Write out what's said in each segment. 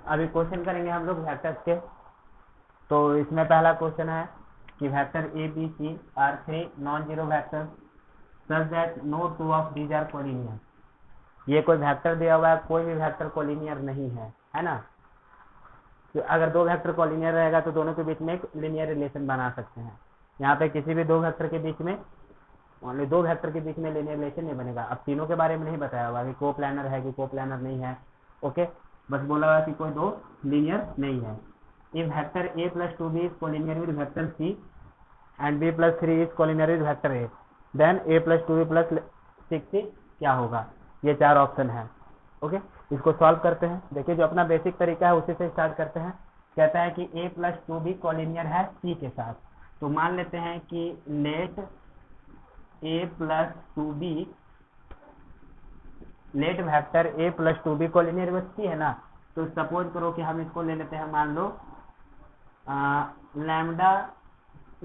अभी क्वेश्चन करेंगे हम लोग वेक्टर्स के। तो इसमें पहला क्वेश्चन है कि vector A B c are 3 non zero vectors such that no two of these are collinear. ये कोई वेक्टर दिया हुआ है, कोई भी वेक्टर कोलिनियर नहीं है ना। तो अगर दो वेक्टर कोलिनियर रहेगा तो दोनों के बीच में एक लीनियर रिलेशन बना सकते हैं। यहाँ पे किसी भी दो वेक्टर के बीच में, ओनली दो वेक्टर के बीच में लीनियर रिलेशन नहीं बनेगा। अब तीनों के बारे में नहीं बताया हुआ कि कोप्लानर है कि कोप्लानर नहीं है, ओके, बस बोला हुआ कि कोई दो लीनियर नहीं है। If vector a plus 2b is collinear with vector c and b plus 3 is collinear with vector a, then a plus 2b plus 6c क्या होगा। ये चार ऑप्शन है, ओके। इसको सॉल्व करते हैं। देखिए जो अपना बेसिक तरीका है उसी से स्टार्ट करते हैं। कहता है कि a plus 2b कॉलिनियर है c के साथ। तो मान लेते हैं कि let a plus 2b, let vector a plus 2b collinear with c है ना। तो सपोज करो कि हम इसको ले लेते हैं, मान लो लैम्डा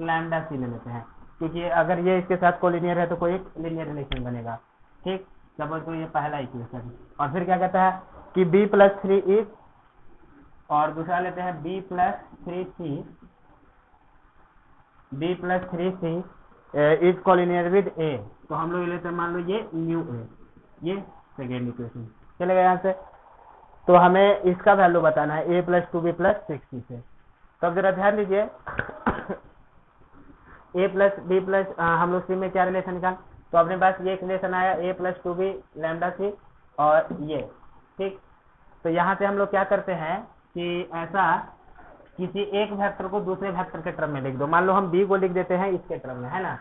लैम्डा सी ले लेते हैं, क्योंकि अगर ये इसके साथ कोलिनियर है तो कोई एक लीनियर रिलेशन बनेगा, ठीक। सपोज तो ये पहला इक्वेशन। और फिर क्या कहता है कि b plus 3 इज, और दूसरा लेते हैं b plus 3c, b plus 3c is collinear with a। तो हम लोग लेते हैं, मान लो ये न्यू a, ये सेकेंड इक्वेशन चलेगा यहाँ से। तो हमें इसका वैल्यू बताना है a plus 2b plus 6c से। तो अब जरा ध्यान दीजिए a प्लस बी प्लस हम लोग सी में क्या रिलेशन निकाल, तो अपने पास ये एक रिलेशन आया a प्लस 2b लैम्डा सी और ये, ठीक। तो यहाँ से हम लोग क्या करते हैं कि ऐसा किसी एक वेक्टर को दूसरे वेक्टर के टर्म में लिख दो। मान लो हम b को लिख देते हैं इसके टर्म में, है ना।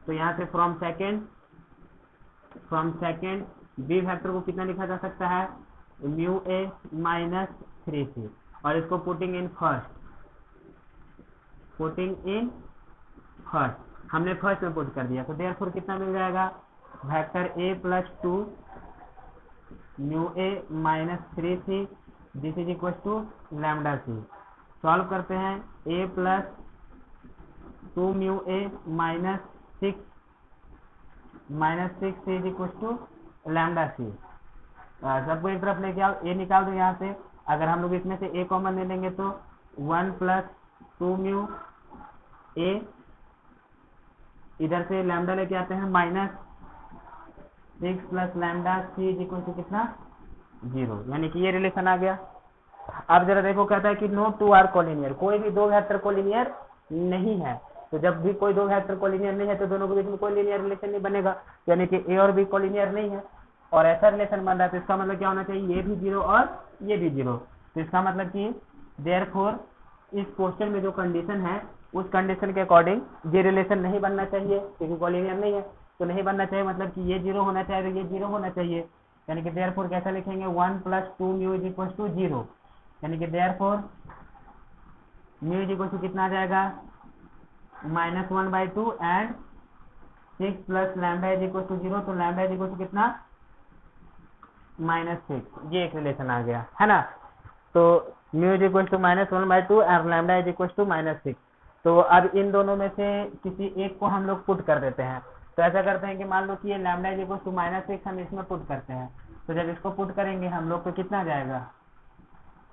तो यहाँ से फ्रॉम सेकेंड b वेक्टर को कितना लिखा जा सकता है, म्यू a माइनस 3c, और इसको पुटिंग इन फर्स्ट हमने फर्स्ट में पुट कर दिया। तो देयरफॉर कितना मिल जाएगा, vector a plus 2 mu a minus 3c this is equal to lambda c. Solve करते हैं, a plus 2 mu a minus 6 is equal to lambda c. सबको एक तरफ लेके आओ, a निकाल दो यहाँ से। अगर हम लोग इसमें से a कॉमन ले लेंगे तो 1 प्लस 2 म्यू a, इधर से लैम्डा लेके आते हैं minus 6 plus lambda c is equal to कितना, 0, यानी कि ये रिलेशन आ गया। अब जरा देखो, कहता है कि नो टू आर कोलिनियर, कोई भी दो वेक्टर कोलिनियर नहीं है। तो जब भी कोई दो वेक्टर कोलिनियर नहीं है तो दोनों के बीच में कोई लीनियर रिलेशन नहीं बनेगा, यानी कि a और b कोलिनियर नहीं है और ऐसा रिलेशन बन रहा है। तो इसका मतलब क्या होना चाहिए, ये भी 0 और ये भी 0। तो इसका मतलब कि देयरफॉर इस क्वेश्चन में जो कंडीशन है उस कंडीशन के अकॉर्डिंग ये रिलेशन नहीं बनना चाहिए, क्योंकि कोलिनियर नहीं है। तो नहीं बनना चाहिए मतलब कि ये 0 होना चाहिए, तो ये 0 होना चाहिए। यानी कि देयरफॉर कैसा लिखेंगे, 1 plus 2 mu is equal to 0, यानी कि therefore mu is equal to कितना आ जाएगा, -1/2 and 6 plus lambda is equal to 0। तो लैम्डा इज इक्वल टू कितना, -6। ये एक रिलेशन आ गया, है ना। तो mu is equal to -1/2 and lambda is equal to -6। तो अब इन दोनों में से किसी एक को हम लोग पुट कर देते हैं। तो ऐसा करते हैं कि मान लो कि ये लैम्डा इज इक्वल टू -6 हम इसमें पुट करते हैं। तो जब इसको पुट करेंगे हम लोग तो कितना जाएगा,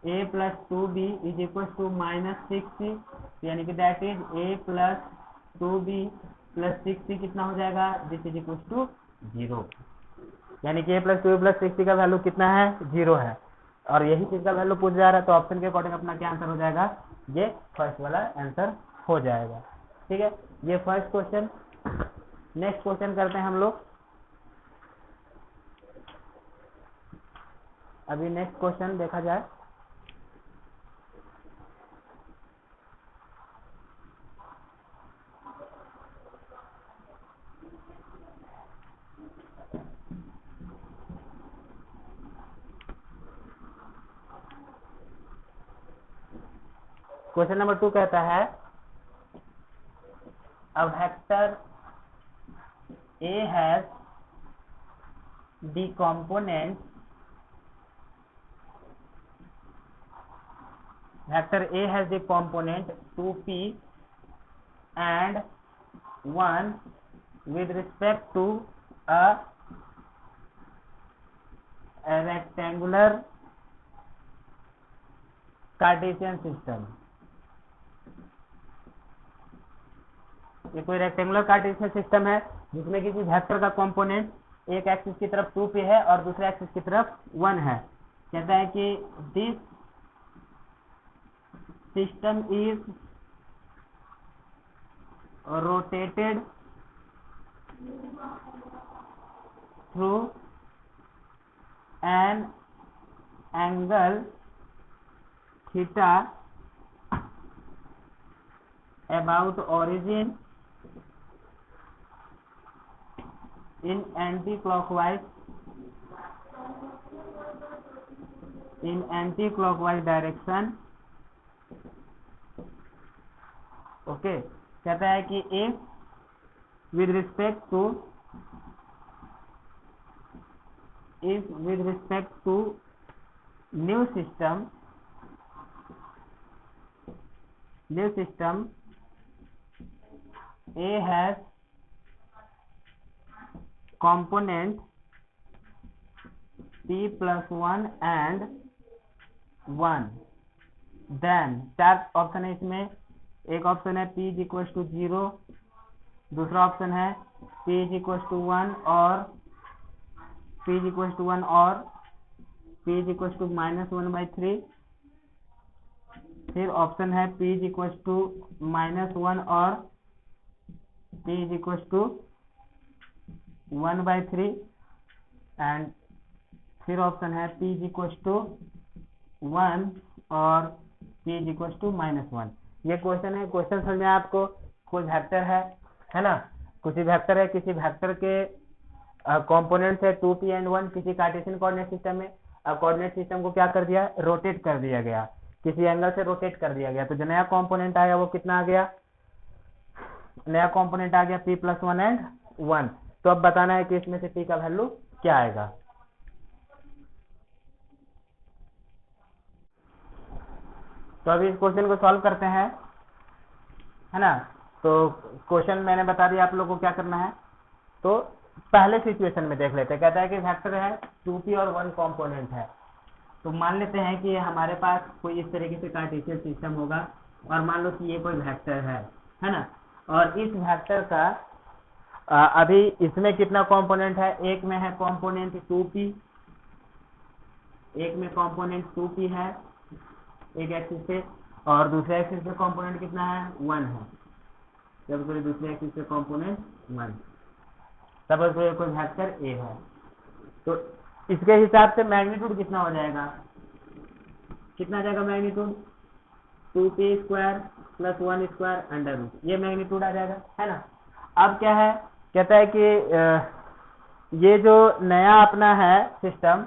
a plus 2b is equal to -6c, यानी कि that is a plus 2b plus 6c कितना हो जाएगा, दिस इज इक्वल टू 0, यानी कि a plus 2b plus 6c का वैल्यू कितना है, 0 है। और यही चीज का वैल्यू पूछ जा रहा है, तो ऑप्शन के अकॉर्डिंग अपना क्या आंसर हो जाएगा, ये फर्स्ट वाला आंसर हो जाएगा, ठीक है। ये फर्स्ट क्वेश्चन। नेक्स्ट क्वेश्चन करते हैं हम लोग। अभी नेक्स्ट क्वेश्चन देखा जाए। क्वेश्चन नंबर 2 कहता है a vector a has the component, vector a has the component 2p and 1 with respect to a rectangular Cartesian system, ये कोई रेक्टेंगुलर कार्टेशियन सिस्टम है जिसमें किसी वेक्टर का कंपोनेंट एक एक्सिस की तरफ 2p है और दूसरे एक्सिस की तरफ 1 है। कहता है कि this system is rotated through an angle theta about origin in anti-clockwise direction। Okay, कहता है कि if with respect to new system A has component p plus 1 and 1, then चार ऑप्शन है इसमें। एक ऑप्शन है p is equals to 0, दूसरा option है p is equals to 1 और p is equals to 1 और p is equals to -1/3, फिर ऑप्शन है p is equals to -1 और p is equals to 1/3 and फिर ऑप्शन है p is equals to 1 और p is equals to -1। ये question है। क्वेश्चन समझ में आपको, कोई वेक्टर है ना, किसी वेक्टर है, किसी वेक्टर के कंपोनेंट्स है 2p and 1 किसी कार्टेशियन कोऑर्डिनेट सिस्टम में। अब कोऑर्डिनेट सिस्टम को क्या कर दिया, रोटेट कर दिया गया, किसी एंगल से रोटेट कर दिया गया। तो जो नया कंपोनेंट आया वो कितना आ गया, नया कंपोनेंट आ गया p plus 1 and 1। तो अब बताना है कि इसमें से p का वैल्यू क्या आएगा। तो अभी इस क्वेश्चन को सॉल्व करते हैं, है ना। तो क्वेश्चन मैंने बता दिया आप लोगों को क्या करना है। तो पहले सिचुएशन में देख लेते हैं। कहता है कि वेक्टर है 2p और 1 कंपोनेंट है। तो मान लेते हैं कि हमारे पास कोई इस तरीके से कार्टेशियन सिस्टम होगा और मान लो कि ये कोई वेक्टर है ना। और इस वेक्टर का अभी इसमें कितना कंपोनेंट है, एक में है कंपोनेंट 2p, एक में कंपोनेंट 2p है एक एक्सिस पे, और दूसरे एक्सिस पे कंपोनेंट कितना है, 1 है। जब कोई दूसरे एक्सिस पे कंपोनेंट 1, तब कोई वेक्टर a है। तो इसके हिसाब से मैग्नीट्यूड कितना हो जाएगा, कितना आ जाएगा magnitude, 2p square plus 1 square under root, ये मैग्नीट्यूड आ जाएगा, है ना। अब क्या है, कहता है कि ये जो नया अपना है सिस्टम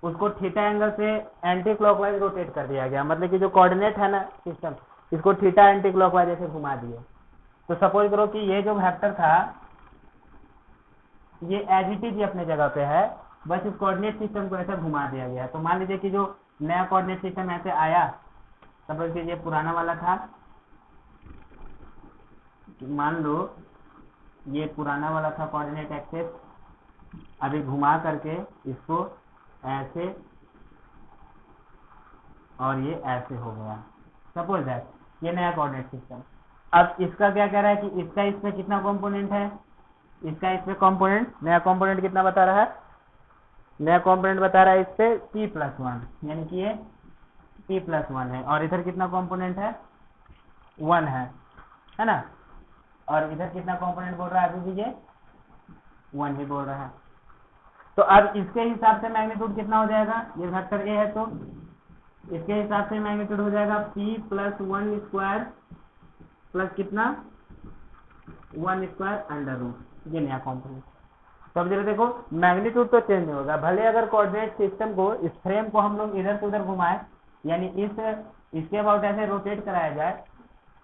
उसको थीटा एंगल से एंटी क्लॉकवाइज रोटेट कर दिया गया। मतलब कि जो कोऑर्डिनेट है ना सिस्टम, इसको थीटा एंटी क्लॉकवाइज ऐसे घुमा दिए। तो सपोज करो कि ये जो वेक्टर था ये एज इट इज अपने जगह पे है, बस इस कोऑर्डिनेट सिस्टम को ऐसे घुमा दिया गया। तो मान लीजिए कि जो नया कोऑर्डिनेट सिस्टम ऐसे आया, सपोज कि ये पुराना वाला था, मान लो ये पुराना वाला था कोऑर्डिनेट एक्सिस, अभी घुमा करके इसको ऐसे और ये ऐसे हो गया, सपोज दैट ये नया कोऑर्डिनेट सिस्टम। अब इसका क्या कह रहा है कि इसका इसमें कितना कंपोनेंट है, इसका इसमें कंपोनेंट, नया कंपोनेंट कितना बता रहा है, नया कंपोनेंट बता रहा है इस पे p plus 1, यानी कि ये p plus 1 है। और इधर कितना कंपोनेंट है, 1 है ना। और इधर कितना कंपोनेंट बोल रहा है, अभी भी ये 1 ही बोल रहा है। तो अब इसके हिसाब से मैग्नीट्यूड कितना हो जाएगा, ये वेक्टर a है तो इसके हिसाब से मैग्नीट्यूड हो जाएगा p plus 1 स्क्वायर प्लस कितना 1 स्क्वायर अंडर रूट, ये नया कंपोनेंट। तो अब जरा देखो मैग्नीट्यूड तो चेंज नहीं होगा, भले अगर कोऑर्डिनेट सिस्टम को, इस फ्रेम को हम लोग इधर से उधर घुमाए, यानी इसके अबाउट ऐसे रोटेट कराया जाए,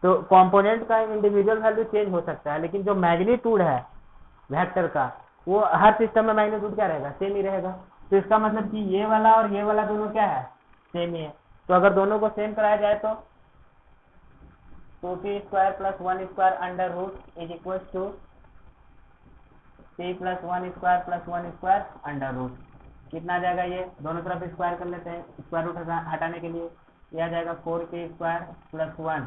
तो कंपोनेंट का इंडिविजुअल वैल्यू चेंज हो सकता है, लेकिन जो मैग्नीट्यूड है वेक्टर का वो हर सिस्टम में मैग्नीट्यूड क्या रहेगा, सेम ही रहेगा। तो इसका मतलब कि ये वाला और ये वाला दोनों क्या है, सेम ही है। तो अगर दोनों को सेम कराया जाए तो 2p square plus 1 square under root is equal to p plus 1 square plus 1 square under root, कितना आ जाएगा, ये दोनों तरफ स्क्वायर कर लेते हैं, स्क्वायर रूट हटाने के लिए ये आ जाएगा 4p² + 1,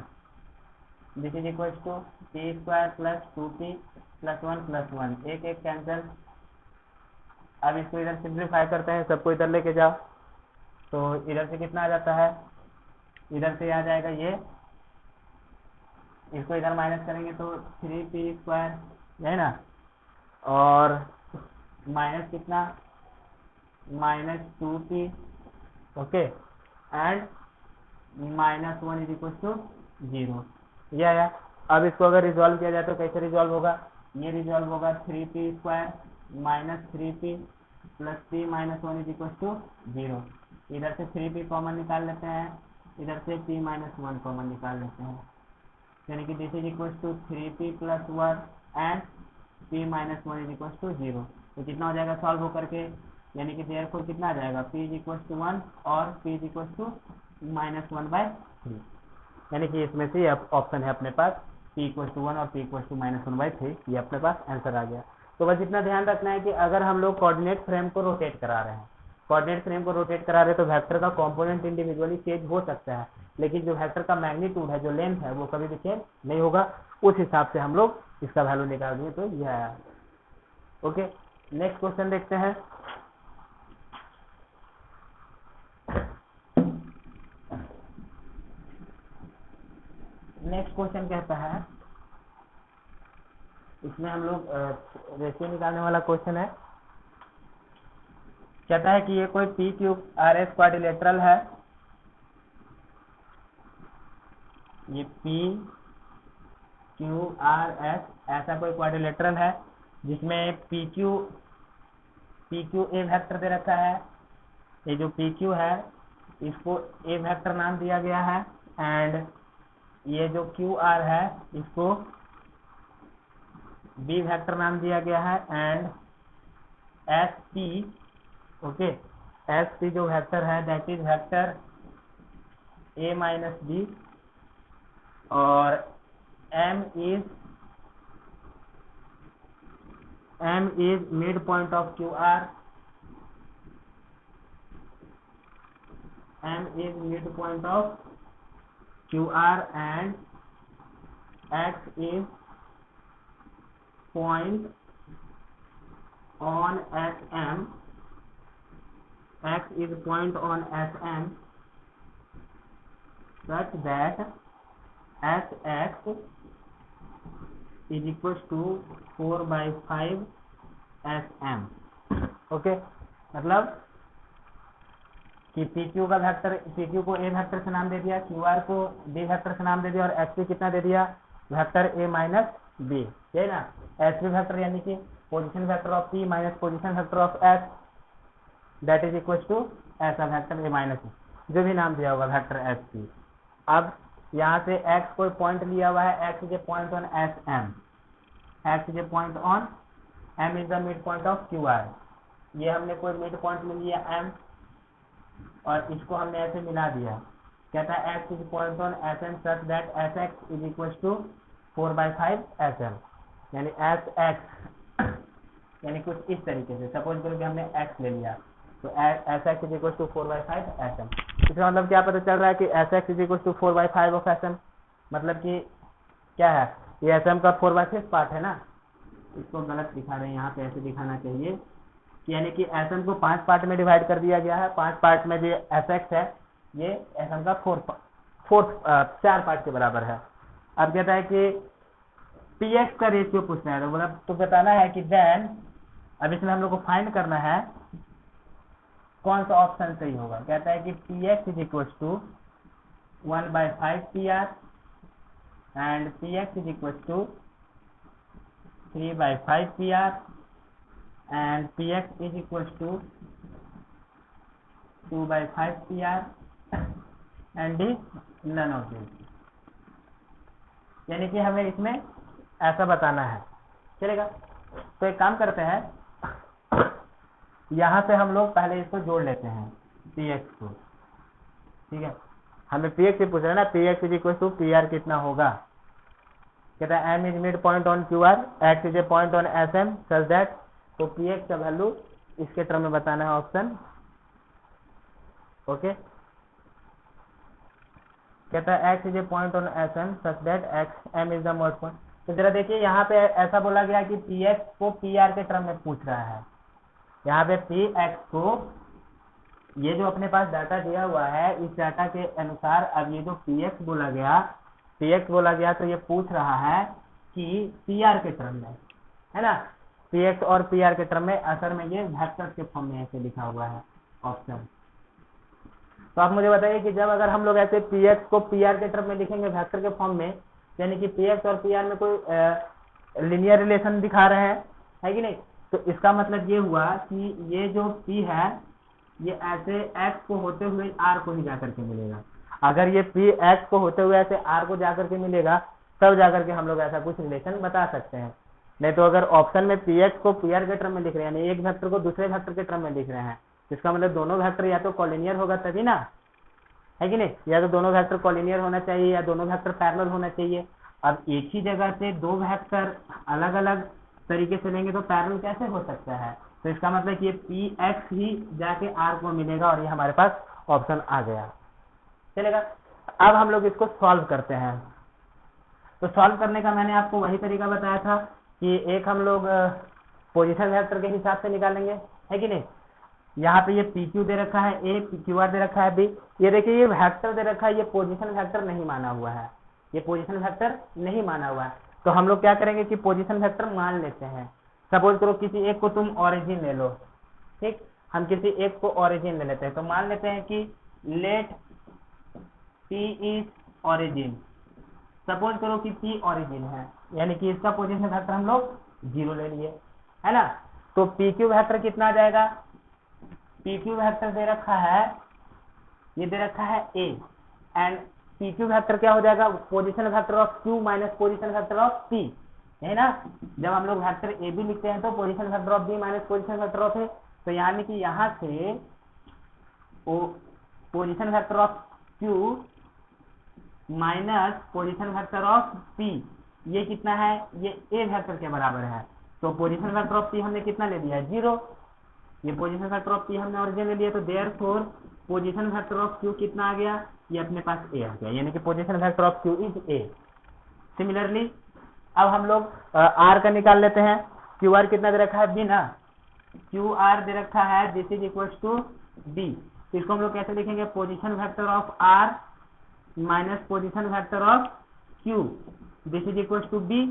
this is equal to p² + 2p + 1 + 1, एक एक कैंसिल। अब इसको इधर सिंप्लीफाई करते हैं, सबको इधर लेके जाओ, तो इधर से कितना आ जाता है, इधर से आ जाएगा ये, इसको इधर माइनस करेंगे तो 3p² है ना, और माइनस कितना, -2p, ओके, एंड -1 = 0, ये आया। अब इसको अगर रिजॉल्व किया जाए तो कैसे रिजॉल्व होगा, ये रिजॉल्व होगा 3p² - 3p + p - 1 = 0, इधर से 3p कॉमन निकाल लेते हैं, इधर से p - 1 कॉमन निकाल लेते हैं, यानी कि this is equal to 3p + 1 and p - 1 = 0, तो कितना हो जाएगा सॉल्व होकर के, यानी कि देयरफॉर कितना आ जाएगा, p = 1 और p = -1/3, यानी कि इसमें से ऑप्शन है अपने पास p = 1 और p = -1/3, ये अपने पास आंसर आ गया। तो बस इतना ध्यान रखना है कि अगर हम लोग कोऑर्डिनेट फ्रेम को रोटेट करा रहे हैं, कोऑर्डिनेट फ्रेम को रोटेट करा रहे हैं, तो वेक्टर का कंपोनेंट इंडिविजुअली चेंज हो सकता है, लेकिन जो वेक्टर का मैग्नीट्यूड है, जो लेंथ है, वो कभी भी चेंज नहीं होगा। उस हिसाब से हम लोग इसका वैल्यू निकाल दिए, तो यह आया। ओके, नेक्स्ट क्वेश्चन देखते हैं। नेक्स्ट क्वेश्चन कहता है, इसमें हम लोग रेशियो निकालने वाला क्वेश्चन है। कहता है कि ये कोई PQRS क्वाड्रिलेटरल है, ये PQRS ऐसा कोई क्वाड्रिलेटरल है जिसमें PQ ए वेक्टर दे रखा है, ये जो PQ है इसको ए वेक्टर नाम दिया गया है, एंड ये जो QR है इसको बी वेक्टर नाम दिया गया है, एंड SP, ओके, SP जो वेक्टर है that is vector A - B, और M is midpoint of QR, M is midpoint of QR, and X is point on SM, X is point on SM such that SX is equals to 4/5 SM, okay, मतलब कि PQ का vector, PQ को A vector से नाम दे दिया, QR को B vector से नाम दे दिया, और SP कितना दे दिया, वेक्टर A - B, है ना। SP वेक्टर यानी कि position vector of P minus position vector of S, that is equal to ऐसा वेक्टर A - B, जो भी नाम दिया होगा वेक्टर SP। अब यहाँ से X कोई पॉइंट लिया हुआ है, X is a point on SM, X is a point on M is the mid point of QR, ये हमने कोई मिड पॉइंट में लिया M, और इसको हमने ऐसे मिला दिया। कहता है X is point on SM such that SX is equal to 4/5 SM, यानी SX यानी कुछ इस तरीके से, सपोज करो कि हमने X ले लिया, तो SX is equal to 4/5 SM। इसका मतलब क्या पता चल रहा है कि SX is equal to 4/5 of SM, मतलब कि क्या है, ये SM का 4/5 पार्ट है ना, इसको गलत दिखा रहे हैं, यहाँ पे ऐसे दिखाना चाहिए, यानी कि SM को 5 पार्ट में डिवाइड कर दिया गया है, 5 पार्ट में जो SX है ये SM का 4 पार्ट के बराबर है। अब कहता है कि PX का रेशियो पूछना है, तो मतलब तो बताना है कि देन, अब इसमें हम लोग को फाइंड करना है कौन सा ऑप्शन सही होगा। कहता है कि PX is equal to 1/5 PR and PX is equal to 3/5 PR and Px is equals to 2/5 PR and is none of these, यानी कि हमें इसमें ऐसा बताना है, चलेगा। तो एक काम करते हैं, यहाँ से हम लोग पहले इसको जोड़ लेते हैं Px को, ठीक है, हमें Px से पूछ रहा है ना, Px is equal to PR कितना होगा। कहता है M is midpoint on QR, X is a point on SM such that, तो Px का वैल्यू इसके टर्म में बताना है ऑप्शन, ओके। कहता है x is a point on Sm such that xm is the most point. तो जरा देखिए यहाँ पे ऐसा बोला गया कि px को pr के टर्म में पूछ रहा है। यहाँ पे px को, ये जो अपने पास डाटा दिया हुआ है, इस डाटा के अनुसार अब ये जो px बोला गया तो ये पूछ रहा है कि pr के टर्म में, है ना, px और pr के टर्म में। असल में ये वेक्टर्स के फॉर्म में ऐसे लिखा हुआ है ऑप्शन। तो आप मुझे बताइए कि जब अगर हम लोग ऐसे px को pr के टर्म में लिखेंगे वेक्टर के फॉर्म में, यानी कि px और pr में कोई लीनियर रिलेशन दिखा रहे हैं, है कि नहीं, तो इसका मतलब ये हुआ कि ये जो p है ये ऐसे x को होते हुए r को ही जाकर के मिलेगा। अगर ये p x को होते हुए ऐसे r को जाकर के मिलेगा तब जाकर के हम लोग ऐसा कुछ रिलेशन बता सकते हैं। नहीं तो अगर ऑप्शन में px को pr के टर्म में लिख रहे हैं, यानी एक वेक्टर को दूसरे वेक्टर के टर्म में लिख रहे हैं, इसका मतलब दोनों वेक्टर या तो कॉलिनियर होगा तभी ना, है कि नहीं, या तो दोनों वेक्टर कॉलिनियर होना चाहिए या दोनों वेक्टर पैरेलल होना चाहिए। अब एक ही जगह से दो वेक्टर अलग अलग तरीके से लेंगे तो पैरेलल कैसे हो सकता है? तो इसका मतलब कि ये px ही जाके r को मिलेगा और ये हमारे पास ऑप्शन आ गया, चलेगा। अब हम लोग इसको सॉल्व करते हैं। तो सॉल्व करने का मैंने आपको वही तरीका बताया था कि एक हम लोग पोजीशन वेक्टर के हिसाब से निकालेंगे, है कि नहीं। यहाँ पे ये PQ दे रखा है A, QR दे रखा है B। ये देखिए ये वेक्टर दे रखा है, ये पोजीशन वेक्टर नहीं माना हुआ है, ये पोजीशन वेक्टर नहीं माना हुआ है। तो हम लोग क्या करेंगे कि पोजीशन वेक्टर मान लेते हैं। सपोज करो किसी एक को तुम ओरिजिन ले लो, ठीक, हम किसी एक को ओरिजिन ले लेते हैं। तो मान लेते हैं कि let P is origin. Suppose करो कि P ओरिजिन है, यानी कि इसका पोजीशन वेक्टर हम लोग 0 ले लिए, है ना। तो PQ वेक्टर कितना आ जाएगा? PQ वेक्टर दे रखा है, ये दे रखा है A, एंड PQ वेक्टर क्या हो जाएगा? Position vector of Q minus position vector of P, है ना। जब हम लोग वेक्टर ए बी लिखते हैं तो position vector of b minus position vector of a, तो यानी कि यहाँ से position vector of q minus position vector of p, ये कितना है? ये ए वेक्टर के बराबर है। तो पोजीशन वेक्टर ऑफ पी हमने कितना ले लिया है? 0। ये पोजीशन वेक्टर ऑफ पी हमने ओरिजिन ले लिया, तो therefore position vector of Q कितना आ गया? ये अपने पास ए आ गया, यानी कि position vector of Q is a. Similarly अब हम लोग आर का निकाल लेते हैं। क्यू आर कितना दे रखा है? बी ना, क्यू आर दे रखा है this is equal to b. इसको हम लोग कैसे लिखेंगे? Position vector of R minus position vector of Q, this is equal to b.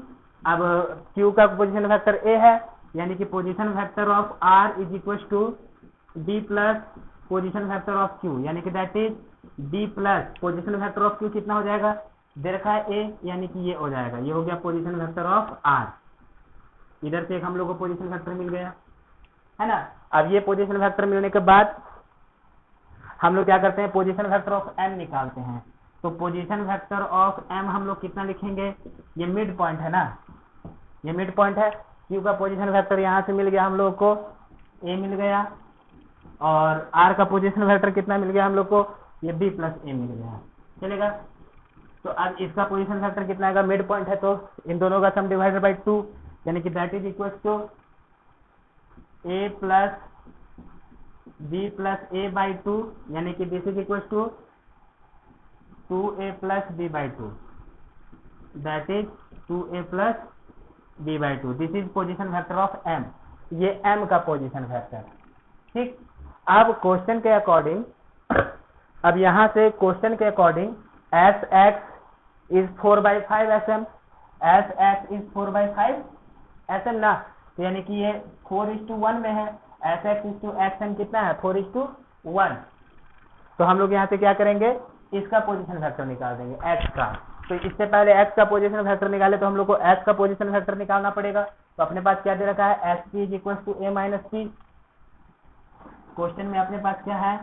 अब क्यू का पोजीशन वेक्टर ए है, यानी कि position vector of R is equal to b plus position vector of Q, यानी कि that is b plus position vector of Q कितना हो जाएगा? दे रखा है ए, यानी कि ये हो जाएगा, ये हो गया पोजीशन वेक्टर ऑफ आर। इधर से एक हम लोग को पोजीशन वेक्टर मिल गया, है ना। अब ये पोजीशन वेक्टर मिलने के बाद हम लोग क्या करते हैं? पोजीशन वेक्टर ऑफ एम निकालते हैं। तो पोजीशन वेक्टर ऑफ एम हम लोग कितना लिखेंगे? ये मिड पॉइंट है ना, ये मिड पॉइंट है। क्यू का पोजीशन वेक्टर यहाँ से मिल गया हम लोग को, ए मिल गया, और आर का पोजीशन वेक्टर कितना मिल गया हम लोग को? ये बी प्लस ए मिल गया, चलेगा। तो अब इसका पोजीशन वेक्टर कितना आएगा? मिड पॉइंट है, तो इन दोनों का सम डिवाइडेड बाय 2, यानी कि that is equal to a plus B plus a by 2, यानी कि this is equal to 2a plus b by 2, that is 2a plus b by 2। This is position vector of m, ये m का position vector, ठीक। अब question के according, अब यहाँ से क्वेश्चन के according Sx is 4/5 sm, Sx is 4/5 sm ना, यानी कि ये 4:1 में है। Sx इज टू xm कितना है? 4:1। तो हम लोग यहाँ से क्या करेंगे? इसका पोजीशन वेक्टर निकाल देंगे, x का। तो इससे पहले x का पोजीशन वेक्टर निकाले तो हम लोग को x का पोजीशन वेक्टर निकालना पड़ेगा। तो अपने पास क्या दे रखा है? Sp is equal to a minus p। Question में अपने पास क्या है?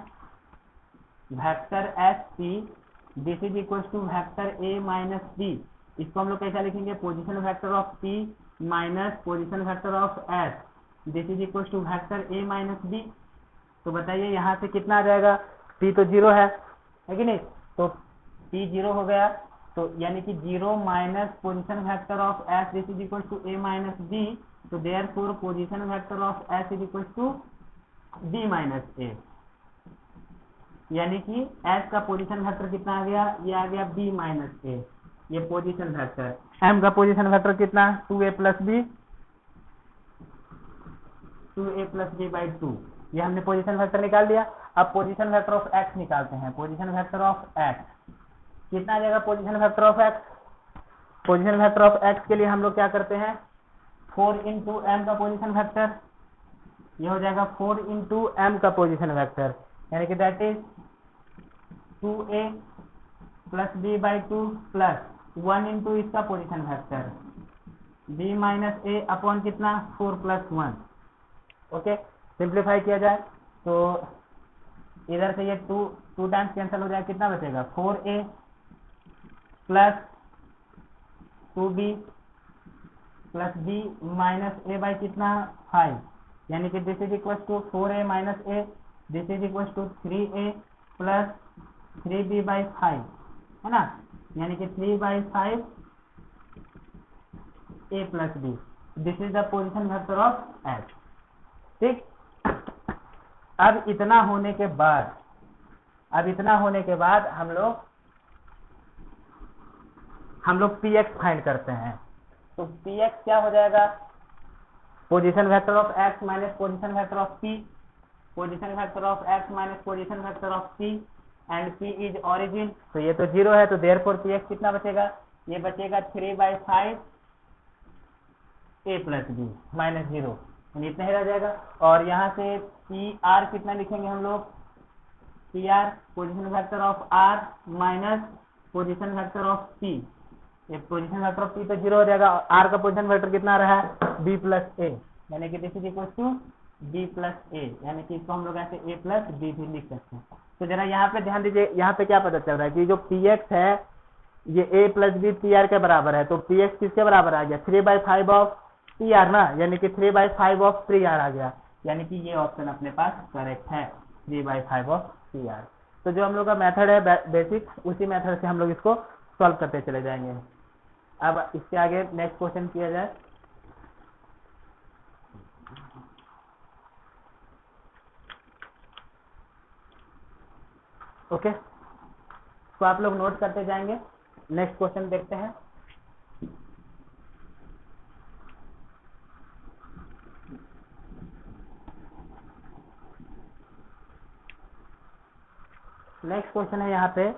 Vector Sp this is equal to vector a minus p। इसको हम लोग कैसा लिखेंगे? Position vector of p minus position vector of s, this is equal to vector a minus b। तो बताइए यहाँ से कितना आ जाएगा? p तो 0 है कि नहीं, तो p 0 हो गया, तो यानी कि 0 minus position vector of s this is equal to a minus b। तो therefore position vector of s is equal to b minus a। यानी कि एच का पोजीशन वेक्टर कितना आ गया, ये आ गया b माइनस ए, ये पोजीशन वेक्टर। m का पोजीशन वेक्टर कितना, 2a plus b, 2a plus b by 2, ये हमने पोजीशन वेक्टर निकाल लिया। अब पोजीशन वेक्टर ऑफ x निकालते हैं। पोजीशन वेक्टर ऑफ x कितना आ जाएगा, position vector of x, position vector of x के लिए हम लोग क्या करते हैं, 4 इंटू एम का पोजीशन वेक्टर, ये हो जाएगा 4 इंटू एम का पोजीशन वेक्टर, यानी कि that is 2a plus b by 2 plus 1 into इसका position vector b minus a upon कितना, 4 प्लस 1। ओके, सिंप्लीफाई किया जाए तो इधर से ये 2 टाइम्स कैंसिल हो जाएगा, कितना बचेगा, 4a plus 2b plus b minus a by कितना, 5, यानी कि this is equal to 4a minus a, this is equal to 3a plus 3b by 5, है ना, यानी कि 3 by 5 a plus b, this is the position vector of H. ठीक, अब इतना होने के बाद हम लोग px फाइंड करते हैं। तो px क्या हो जाएगा, position vector of x minus position vector of p, position vector of x minus position vector of p and p is origin, तो ये तो 0 है, तो देयरफॉर px कितना बचेगा, ये बचेगा 3 by 5 a plus b minus 0, इतना ही रह जाएगा। और यहाँ से pr कितना लिखेंगे हम लोग, pr position vector of r minus position vector of p, ये पोजीशन वेक्टर ऑफ p तो 0 हो जाएगा, r का पोजीशन वेक्टर कितना रहा है, b प्लस a, यानी कि this is equal to b plus a, यानी कि इसको हम लोग ऐसे a प्लस b भी लिख सकते हैं। तो जरा यहाँ पे ध्यान दीजिए, यहाँ पे क्या पता चल रहा है कि जो px है ये a प्लस b pr के बराबर है, तो px किसके बराबर आ गया, 3/5 ऑफ pr ना, यानी कि 3/5 ऑफ pr आ गया, यानी कि ये ऑप्शन अपने पास करेक्ट है, 3/5 ऑफ pr। तो जो हम लोग का मेथड है बेसिक, उसी मेथड से हम लोग इसको सॉल्व करते चले जाएंगे। अब इसके आगे नेक्स्ट क्वेश्चन किया जाए। ओके, तो आप लोग नोट करते जाएंगे। नेक्स्ट क्वेश्चन देखते हैं। नेक्स्ट क्वेश्चन है यहाँ पे,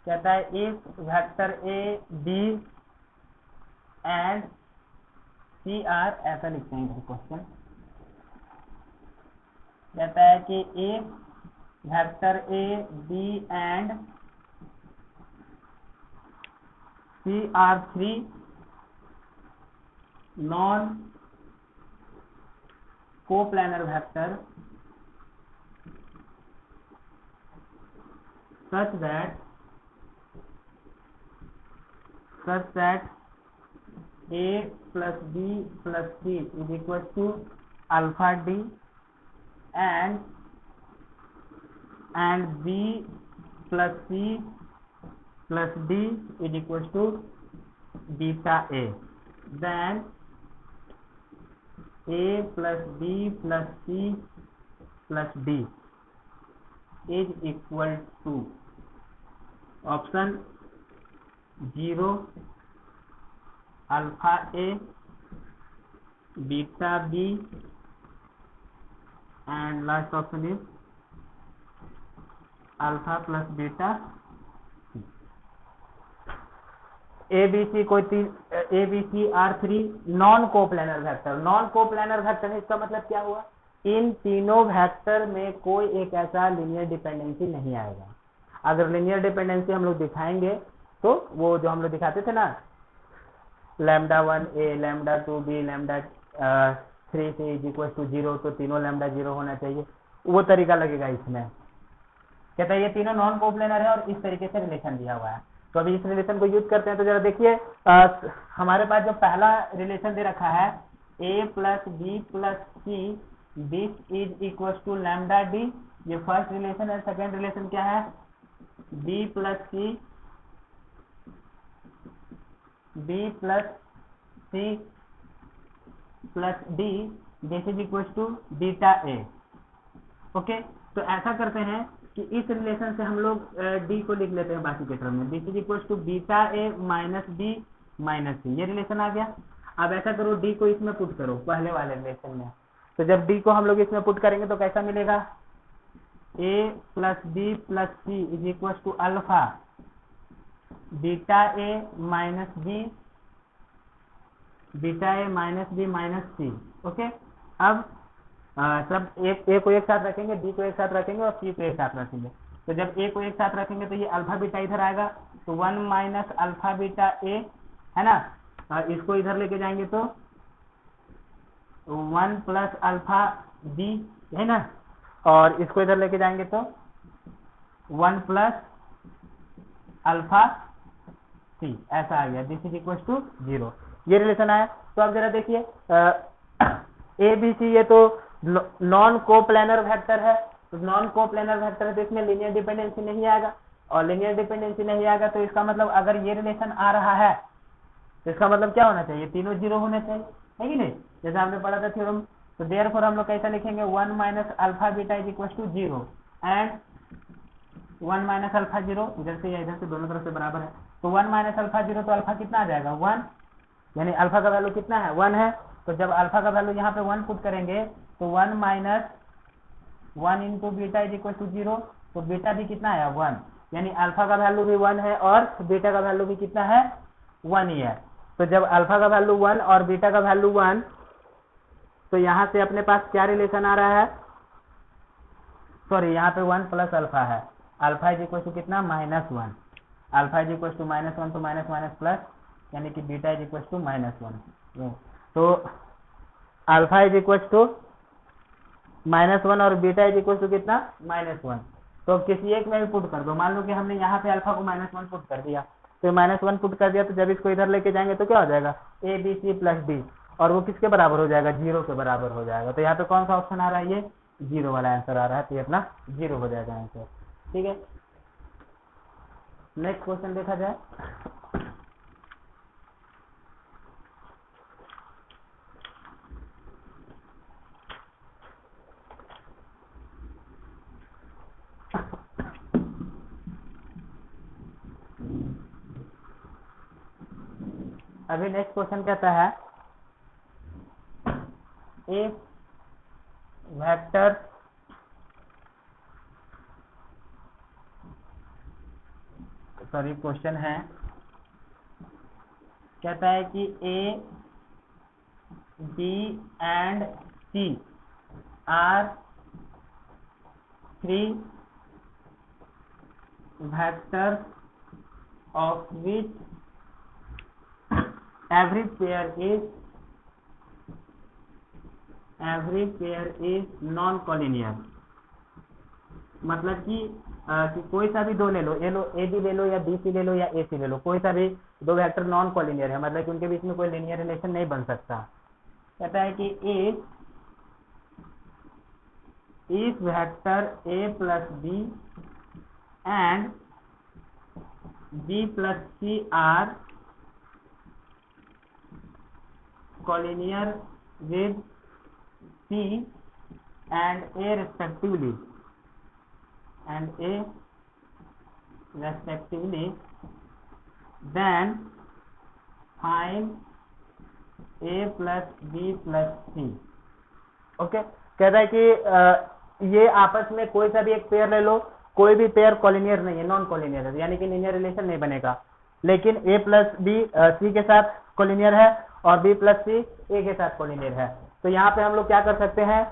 कहता है if vector A B and C are, ऐसा लिखते हैं क्वेश्चन, कहता है कि if vector A B and C are 3 non coplanar vector such that a plus b plus c is equal to alpha d and b plus c plus d is equal to beta a, then a plus b plus c plus d is equal to option 0 alpha a beta b and last option is alpha plus beta. A B c कोई a B c R3 non coplanar vector, non coplanar vector है, इसका मतलब क्या हुआ, इन तीनों vector में कोई एक ऐसा लीनियर डिपेंडेंसी नहीं आएगा। अगर लीनियर डिपेंडेंसी हम लोग दिखाएंगे तो वो जो हम लोग दिखाते थे ना, लैम्डा 1 ए लैम्डा 2 बी लैम्डा 3 से इज इक्वल टू 0, तो तीनों लैम्डा 0 होना चाहिए, वो तरीका लगेगा इसमें। कहता है ये तीनों नॉन कोप्लानर है और इस तरीके से रिलेशन दिया हुआ है, तो अभी इस रिलेशन को यूज करते हैं। तो जरा देखिए, हमारे पास जो पहला रिलेशन दे रखा है a plus B plus C this is equal to lambda D, ये फर्स्ट रिलेशन है। सेकेंड रिलेशन क्या है, b plus C plus D this is equal to beta A. Okay, तो ऐसा करते हैं कि इस रिलेशन से हम लोग डी को लिख लेते हैं बाकी के टर्म में, this is equal to beta a minus b minus c, ये रिलेशन आ गया। अब ऐसा करो डी को इसमें पुट करो पहले वाले रिलेशन में, तो जब डी को हम लोग इसमें पुट करेंगे तो कैसा मिलेगा, a plus B plus C is equal to alpha beta a minus b minus c. Okay, अब सब ए को एक साथ रखेंगे, बी को एक साथ रखेंगे और सी को एक साथ रखेंगे। तो जब ए को एक साथ रखेंगे तो ये अल्फा बीटा इधर आएगा, तो 1 माइनस अल्फा बीटा ए है ना, और इसको इधर लेके जाएंगे तो 1 प्लस अल्फा बी है ना, और इसको इधर लेके जाएंगे तो 1 प्लस अल्फा सी, ऐसा आ गया, दिस इज इक्वल टू 0, ये रिलेशन आया। तो अब जरा देखिए ए बी सी ये तो नॉन कोप्लेनर वेक्टर है, तो नॉन कोप्लेनर वेक्टर है तो इसमें लीनियर डिपेंडेंसी नहीं आएगा, और लीनियर डिपेंडेंसी नहीं आएगा तो इसका मतलब अगर ये रिलेशन आ रहा है तो इसका मतलब क्या होना चाहिए, तीनों 0 होने चाहिए, है कि नहीं, जैसे हमने पढ़ा था थ्योरम। तो देयरफॉर हम लोग कैसा लिखेंगे, 1 minus alpha beta is equal to 0 and 1 minus alpha 0, इधर से या इधर से दोनों तरफ से बराबर है, तो 1 माइनस अल्फा 0, तो अल्फा कितना आ जाएगा 1, यानी अल्फा का वैल्यू कितना है 1 है। तो जब अल्फा का वैल्यू यहाँ पे 1 पुट करेंगे तो 1 minus 1 into beta is equal to 0, तो बीटा भी कितना है 1, यानी अल्फा का वैल्यू भी 1 है और बीटा का वैल्यू भी कितना है 1 ही है। तो जब अल्फा का वैल्यू 1 और बीटा का वैल्यू 1, तो यहाँ से अपने पास क्या रिलेशन आ रहा है, सॉरी यहाँ पे 1 प्लस अल्फा है, अल्फा इज इक्वल टू कितना -1, अल्फा इज इक्वल टू -1 तो माइनस माइनस प्लस, यानी कि बीटा इज इक्वल टू -1, तो अल्फा इज इक्वल टू -1 और बीटा इज इक्वल टू कितना -1। तो किसी एक में भी पुट कर दो, मान लो कि हमने यहाँ पे अल्फा को -1 पुट कर दिया, तो -1 पुट कर दिया, तो जब इसको इधर लेके जाएंगे तो क्या हो जाएगा, A B C plus D, और वो किसके बराबर हो जाएगा, 0 के बराबर हो जाएगा। तो यहाँ पे कौन सा ऑप्शन आ रहा है, ये 0 वाला आंसर आ रहा है, तो ये अपना 0 हो जाएगा आंसर। ठीक है, नेक्स्ट क्वेश्चन देखा जाए। अभी नेक्स्ट क्वेश्चन कहता है एक वेक्टर क्वेश्चन है, कहता है कि A B and C are 3 vectors of which every pair is non collinear, मतलब कि कोई सा भी दो ले लो, ए बी ले लो या बी सी ले लो या ए सी ले लो, कोई सा भी दो वेक्टर नॉन कॉलिनियर है, मतलब कि उनके बीच में कोई लीनियर रिलेशन नहीं बन सकता। कहता है कि if vector A plus B and B plus C are collinear with C and A respectively, then find A plus B plus C। Okay, कहता है कि ये आपस में कोई सा भी एक पेयर ले लो, कोई भी पेयर कॉलिनियर नहीं है, नॉन कॉलिनियर है, यानी कि लीनियर रिलेशन नहीं बनेगा, लेकिन ए प्लस बी सी के साथ कॉलिनियर है और बी प्लस सी ए के साथ कॉलिनियर है। तो यहाँ पे हम लोग क्या कर सकते हैं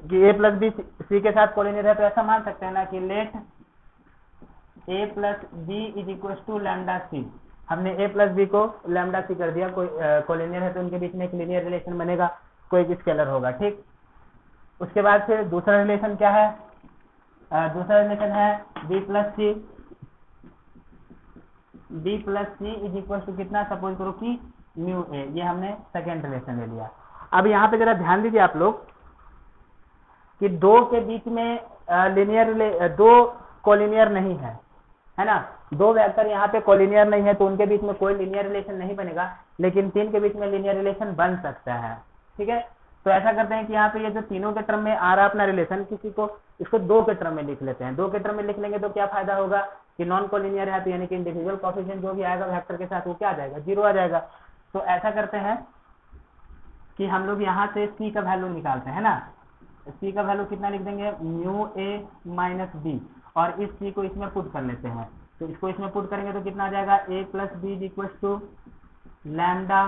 कि ए प्लस बी सी के साथ कॉलिनियर है, तो ऐसा मान सकते हैं ना कि let a plus B is equal to lambda c, हमने ए प्लस बी को लैम्डा सी कर दिया, कोई कॉलिनियर है तो उनके बीच में एक लीनियर रिलेशन बनेगा, कोई एक स्केलर होगा। ठीक, उसके बाद फिर दूसरा रिलेशन क्या है, दूसरा रिलेशन है B plus C is equal to कितना, सपोज करो कि म्यू ए, ये हमने सेकेंड रिलेशन ले लिया। अब यहाँ पे जरा ध्यान दीजिए आप लोग कि दो के बीच में दो कोलिनियर नहीं है ना, दो वेक्टर यहाँ पे कोलिनियर नहीं है तो उनके बीच में कोई लीनियर रिलेशन नहीं बनेगा, लेकिन तीन के बीच में लीनियर रिलेशन बन सकता है। ठीक है, तो ऐसा करते हैं कि यहाँ पे ये जो तीनों के टर्म में आ रहा अपना रिलेशन, किसी को इसको 2 के टर्म में लिख लेते हैं। 2 के टर्म में लिख लेंगे तो क्या फायदा होगा कि नॉन कोलिनियर है, तो यानी कि इंडिविजुअल कोएफिशिएंट जो भी आएगा वेक्टर के साथ वो क्या आ जाएगा, 0 आ जाएगा। तो ऐसा करते हैं कि हम लोग यहाँ से c का वैल्यू निकालते हैं ना। c का वैल्यू कितना लिख देंगे, म्यू ए माइनस बी, और इस c को इसमें पुट कर लेते हैं। तो इसको इसमें पुट करेंगे तो कितना आ जाएगा, a plus B is equal to lambda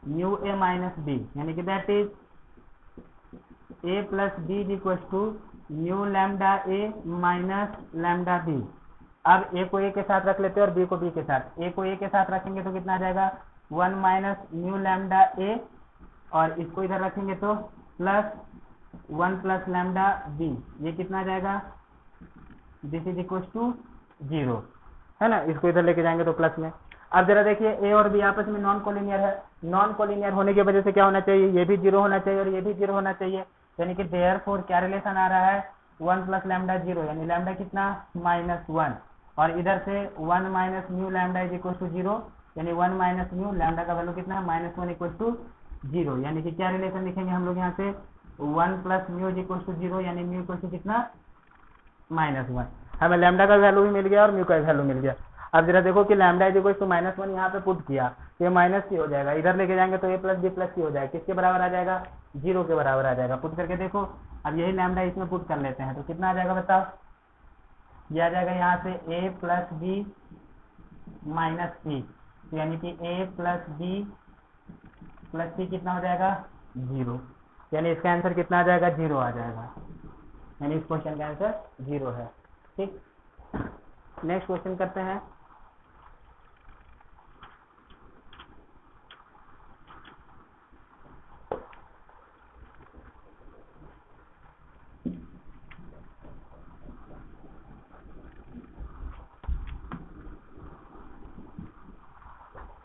mu A minus B, यानी कि that is a plus B is equal to mu lambda A minus lambda B. अब a को a के साथ रख लेते हैं और b को b के साथ। a को a के साथ रखेंगे तो कितना आ जाएगा, 1 माइनस म्यू लैम्डा ए, और इसको इधर रखेंगे तो प्लस 1 प्लस लैम्डा बी, ये कितना आ जाएगा, दिस इज इक्वल टू 0, है ना। इसको इधर लेके जाएंगे तो प्लस में। अब जरा देखिए ए और बी आपस में नॉन कोलिनियर है। नॉन कोलिनियर होने की वजह से क्या होना चाहिए, ये भी 0 होना चाहिए और ये भी 0 होना चाहिए, यानी कि देयरफॉर क्या रिलेशन आ रहा है, 1 प्लस लैम्डा 0, यानी लैम्डा कितना, -1, और इधर से 1 minus mu lambda is equal to 0, यानी 1 माइनस म्यू लैम्डा का वैल्यू कितना है, -1 इक्वल टू 0, यानी कि क्या रिलेशन लिखेंगे हम लोग यहाँ से, 1 plus mu is equal to 0, यानी म्यू इक्वल टू कितना, -1। हमें लैम्डा का वैल्यू भी मिल गया और म्यू का वैल्यू मिल गया। अब जरा देखो कि लैम्डा इज इक्वल टू -1 यहाँ पे पुट किया, ये माइनस सी हो जाएगा, इधर लेके जाएंगे तो a प्लस बी प्लस सी हो जाएगा, किसके बराबर आ जाएगा, 0 के बराबर आ जाएगा। पुट करके देखो, अब यही लैम्डा इसमें पुट कर लेते हैं तो कितना आ जाएगा बताओ, ये आ जाएगा यहाँ से a plus B minus c, यानी कि a प्लस बी प्लस सी कितना हो जाएगा, 0, यानी इसका आंसर कितना आ जाएगा, 0 आ जाएगा, यानी इस क्वेश्चन का आंसर 0 है। ठीक, नेक्स्ट क्वेश्चन करते हैं।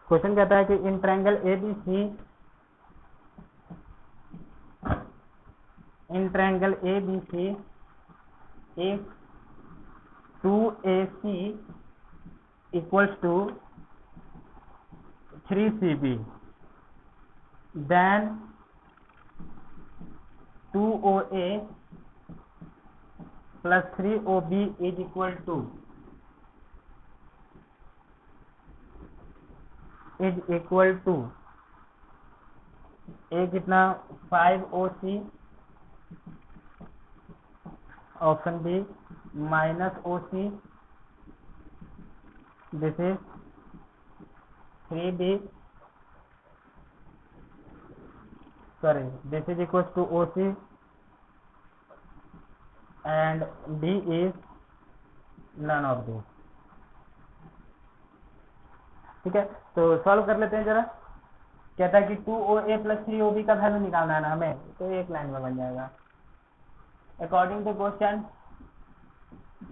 क्वेश्चन कहता है कि in triangle ABC, in triangle ABC if 2AC equals to 3CB, then 2OA plus 3OB is equal to A कितना, 5OC, option B -OC, this is 3B, sorry this is equal to OC and D is none of this. ठीक है, तो solve कर लेते हैं जरा। कहता है कि 2OA प्लस 3OB का वैल्यू निकालना है ना हमें, तो एक लाइन में बन जाएगा। According to question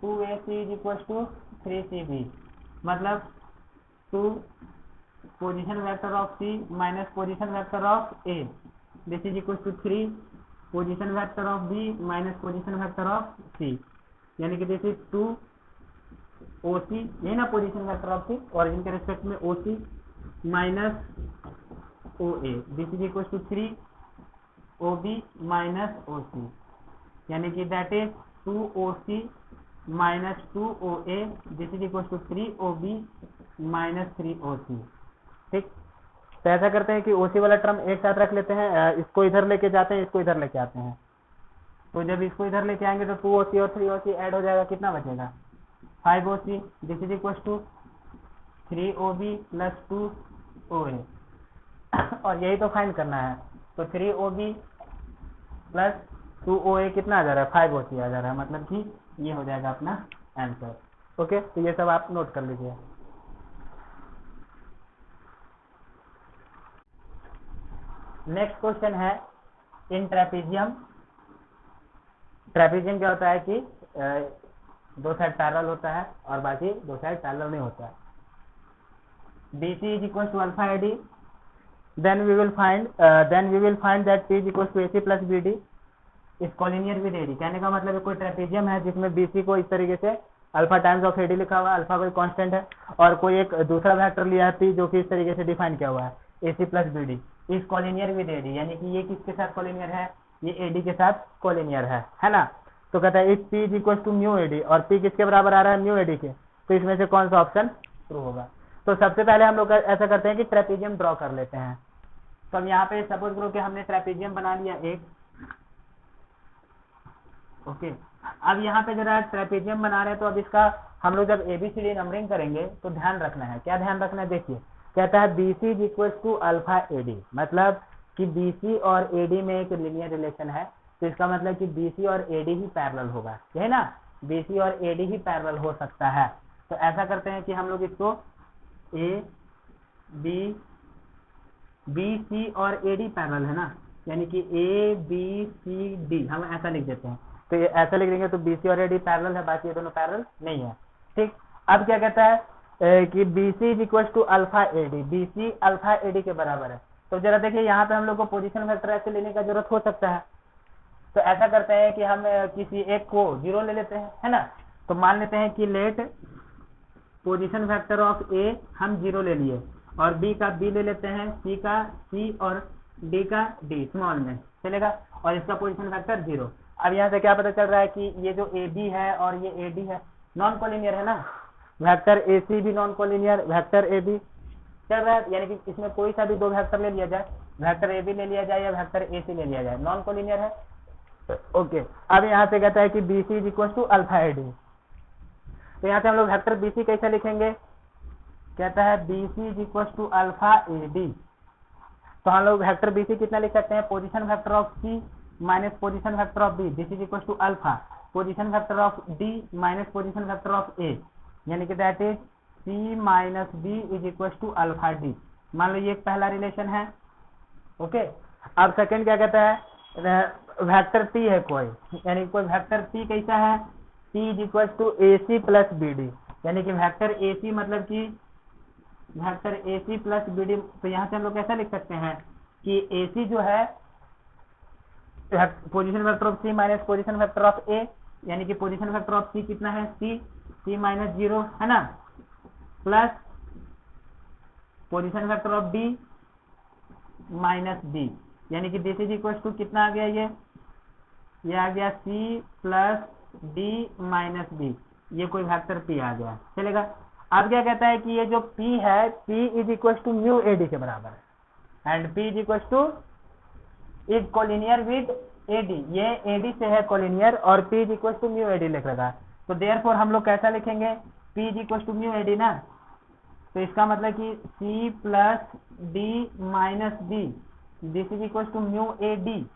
2AC is equal to 3CB, मतलब 2 position vector of C minus position vector of A, this is equal to 3 position vector of B minus position vector of C, यानी कि this is 2OC, यही ना position vector of C, origin के respect में OC minus OA, this is equal to 3OB minus OC, यानी कि that is 2OC minus 2OA, this is equal to 3OB minus 3OC। ठीक, तो ऐसा करते हैं कि OC वाला टर्म एक साथ रख लेते हैं, इसको इधर लेके जाते हैं, इसको इधर लेके आते हैं। तो जब इसको इधर लेके आएंगे तो 2OC और 3OC ऐड हो जाएगा, कितना बचेगा, 5OC, this is equal to 3OB plus 2OA, और यही तो फाइंड करना है। तो 3OB प्लस 2OA कितना आ जा रहा है, 5OC आ जा रहा है, मतलब कि ये हो जाएगा अपना आंसर। ओके, तो ये सब आप नोट कर लीजिए। नेक्स्ट क्वेश्चन है इन ट्रेपेजियम। ट्रेपेजियम क्या होता है कि दो साइड पैरेलल होता है और बाकी दो साइड पैरेलल नहीं होता है। BC is equal to alpha AD, then we will find that P is equal to AC plus BD is collinear with AD। कहने का मतलब है कोई ट्रेपेजियम है जिसमें BC को इस तरीके से अल्फा टाइम्स ऑफ AD लिखा हुआ है, अल्फा कोई कांस्टेंट है, और कोई एक दूसरा वेक्टर लिया है P जो कि इस तरीके से डिफाइन किया हुआ है AC plus BD। Is collinear with AD, यानी कि ये किसके साथ कोलिनियर है, ये एडी के साथ कोलिनियर है ना। तो कहता है if P is equal to mu AD, और पी किसके बराबर आ रहा है, म्यू एडी के, तो इसमें से कौन सा ऑप्शन ट्रू होगा। तो सबसे पहले हम लोग ऐसा करते हैं कि ट्रेपेजियम ड्रॉ कर लेते हैं। तो हम यहाँ पे सपोज करो कि हमने ट्रेपेजियम बना लिया एक, ओके। अब यहाँ पे जरा ट्रेपेजियम बना रहे हैं, तो अब इसका हम लोग जब एबीसीडी नंबरिंग करेंगे तो ध्यान रखना है, क्या ध्यान रखना है, देखिए कहता है BC is equal to alpha AD, मतलब कि बीसी और एडी में एक लीनियर रिलेशन है, तो इसका मतलब कि बीसी और एडी ही पैरेलल होगा, है ना, बीसी और एडी ही पैरेलल हो सकता है। तो ऐसा करते हैं कि हम लोग इसको ए बी सी और एडी पैरेलल है ना, यानी कि ए बी सी डी हम ऐसा लिख देते हैं। तो ये ऐसा लिख देंगे तो बीसी और एडी पैरेलल है, बाकी ये दोनों पैरेलल नहीं है, ठीक। अब क्या कहता है कि BC is equal to alpha AD, BC alpha AD के बराबर है। तो जरा देखिए यहाँ पे हम लोग को पोजीशन वेक्टर ऐसे लेने का जरूरत हो सकता है। तो ऐसा करते हैं कि हम किसी एक को 0 ले लेते हैं, है ना। तो मान लेते हैं कि लेट पोजीशन वेक्टर ऑफ ए हम 0 ले लिए, और बी का बी ले लेते हैं, सी का सी और डी का डी स्मॉल में चलेगा, और इसका पोजीशन वेक्टर 0। अब यहाँ से क्या पता चल रहा है कि ये जो ए बी है और ये ए डी है नॉन कोलिनियर है ना, वेक्टर ए सी भी नॉन कोलिनियर, वेक्टर ए बी चल रहा है, यानी कि इसमें कोई सा भी दो वेक्टर ले लिया जाए, वेक्टर ए बी ले लिया जाए या वेक्टर ए सी ले लिया जाए, नॉन कोलिनियर है, ओके। अब यहाँ से कहता है कि B C is equal to alpha A D, तो यहाँ से हम लोग वेक्टर बी सी कैसे लिखेंगे, कहता है B C is equal to alpha A D. तो हम लोग वेक्टर बी सी कितना लिख सकते हैं, position vector of c minus position vector of b, this is equal to alpha position vector of d minus position vector of a, यानी कि that is c minus B is equal to alpha d. मान लो ये एक पहला relation है, okay. अब second क्या कहता है, वेक्टर टी है कोई, यानी कोई वेक्टर टी कैसा है, T is equal to A C plus B D, यानी कि वेक्टर ए सी मतलब कि vector A C plus B D. तो यहाँ से हम लोग कैसा लिख सकते हैं कि ए सी जो है position vector of c minus position vector of a, यानी कि पोजीशन वेक्टर ऑफ सी कितना है, सी माइनस 0 है ना, plus position vector of d minus D, यानी कि दिस इज इक्वल टू कितना आ गया, ये आ गया C plus D minus D, ये कोई वेक्टर पी आ गया, चलेगा। अब क्या कहता है कि ये जो पी है, P is equal to mu AD के बराबर है, and P is equal to is collinear with AD, ये एडी से है कोलिनियर, और P is equal to mu AD लिख रखा है। तो देयरफॉर हम लोग कैसा लिखेंगे, P is equal to mu AD ना, तो इसका मतलब कि C plus D minus D, this is equal to mu A D,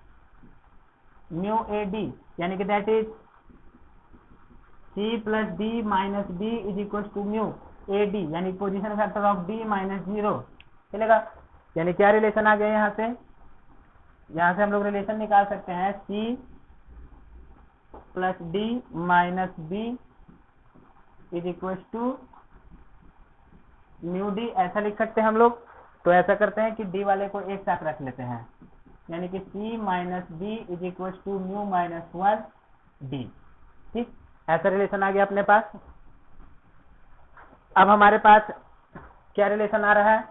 यानी कि that is C plus D minus d is equal to mu A D, यानी position factor of d minus 0 चलेगा। यानी क्या रिलेशन आ गया यहाँ से हम लोग रिलेशन निकाल सकते हैं, C plus D minus B is equal to mu D, ऐसा लिख सकते हैं हम लोग। तो ऐसा करते हैं कि डी वाले को एक साथ रख लेते हैं, यानी कि c minus B is equal to mu minus 1 d, ठीक, ऐसा रिलेशन आ गया अपने पास। अब हमारे पास क्या रिलेशन आ रहा है,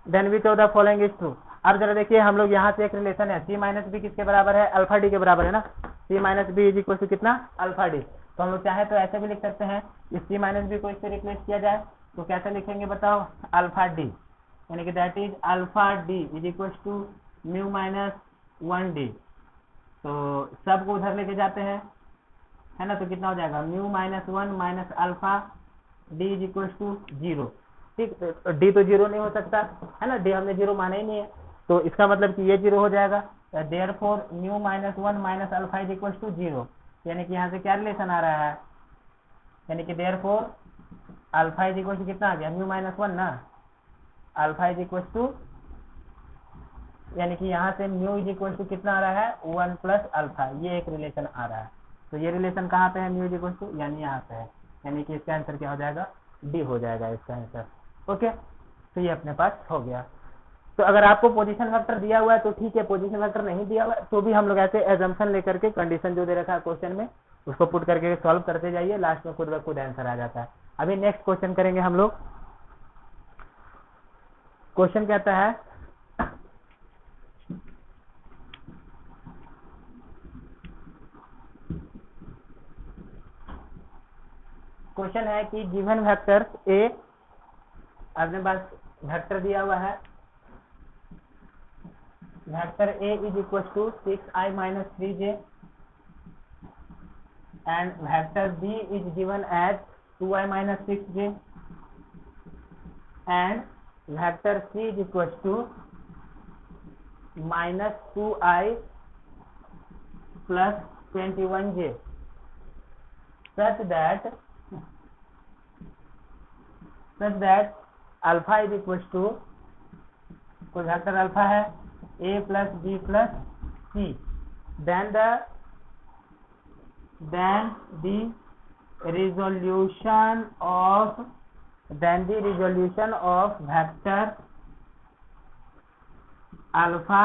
then which of the following is true. अब जरा देखिए हम लोग यहाँ से एक रिलेशन है, सी माइनस बी किसके बराबर है, अल्फा डी के बराबर है ना, c minus B is equal to कितना, अल्फा डी। तो हम लोग चाहे तो ऐसे भी लिख सकते हैं, इस सी माइनस बी को इससे रिप्लेस किया जाए तो कैसे लिखेंगे बताओ, अल्फा डी, यानी कि that is alpha D is equal to mu minus 1 D. तो सब को उधर लेके जाते हैं, है ना, तो कितना हो जाएगा, mu minus 1 minus alpha D is equal to 0, ठीक। डी तो 0 नहीं हो सकता है ना, डी हमने 0 माना ही नहीं है, तो इसका मतलब कि ये 0 हो जाएगा। Therefore mu minus 1 minus alpha is equal to 0, यानी कि यहाँ से क्या रिलेशन आ रहा है, यानी कि therefore alpha is equal to कितना आ गया, म्यू माइनस 1 ना, अल्फा इज इक्वल टू, यानी कि यहाँ से म्यू इज इक्वल टू कितना आ रहा है, 1 प्लस अल्फा, ये एक रिलेशन आ रहा है। तो ये रिलेशन कहाँ पे है, म्यू इज इक्वल टू, यानी यहाँ पे है, यानी कि इसका आंसर क्या हो जाएगा, डी हो जाएगा इसका आंसर, ओके। तो ये अपने पास हो गया। तो अगर आपको पोजीशन वेक्टर दिया हुआ है तो ठीक है, पोजीशन वेक्टर नहीं दिया हुआ है तो भी हम लोग ऐसे एजम्पशन लेकर के कंडीशन जो दे रखा है क्वेश्चन में उसको पुट करके सॉल्व करते जाइए, लास्ट में खुद ब खुद आंसर आ जाता है। अभी नेक्स्ट क्वेश्चन करेंगे हम लोग। क्वेश्चन कहता है क्वेश्चन है कि गिवन वेक्टर ए, अपने पास वेक्टर दिया हुआ है, vector A is equal to 6i minus 3j and vector b is given as 2i minus 6j and vector c is equal to minus 2i plus 21j such that alpha is equal to, कोई vector alpha है a plus b plus c, then the resolution of vector alpha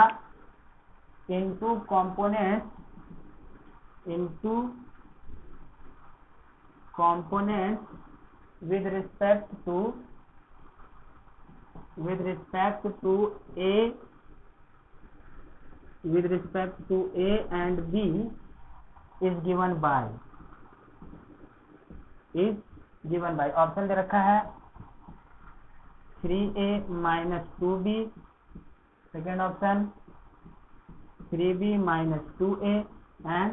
into components with respect to a and b is given by option दे रखा है 3a minus 2b, second option 3b minus 2a and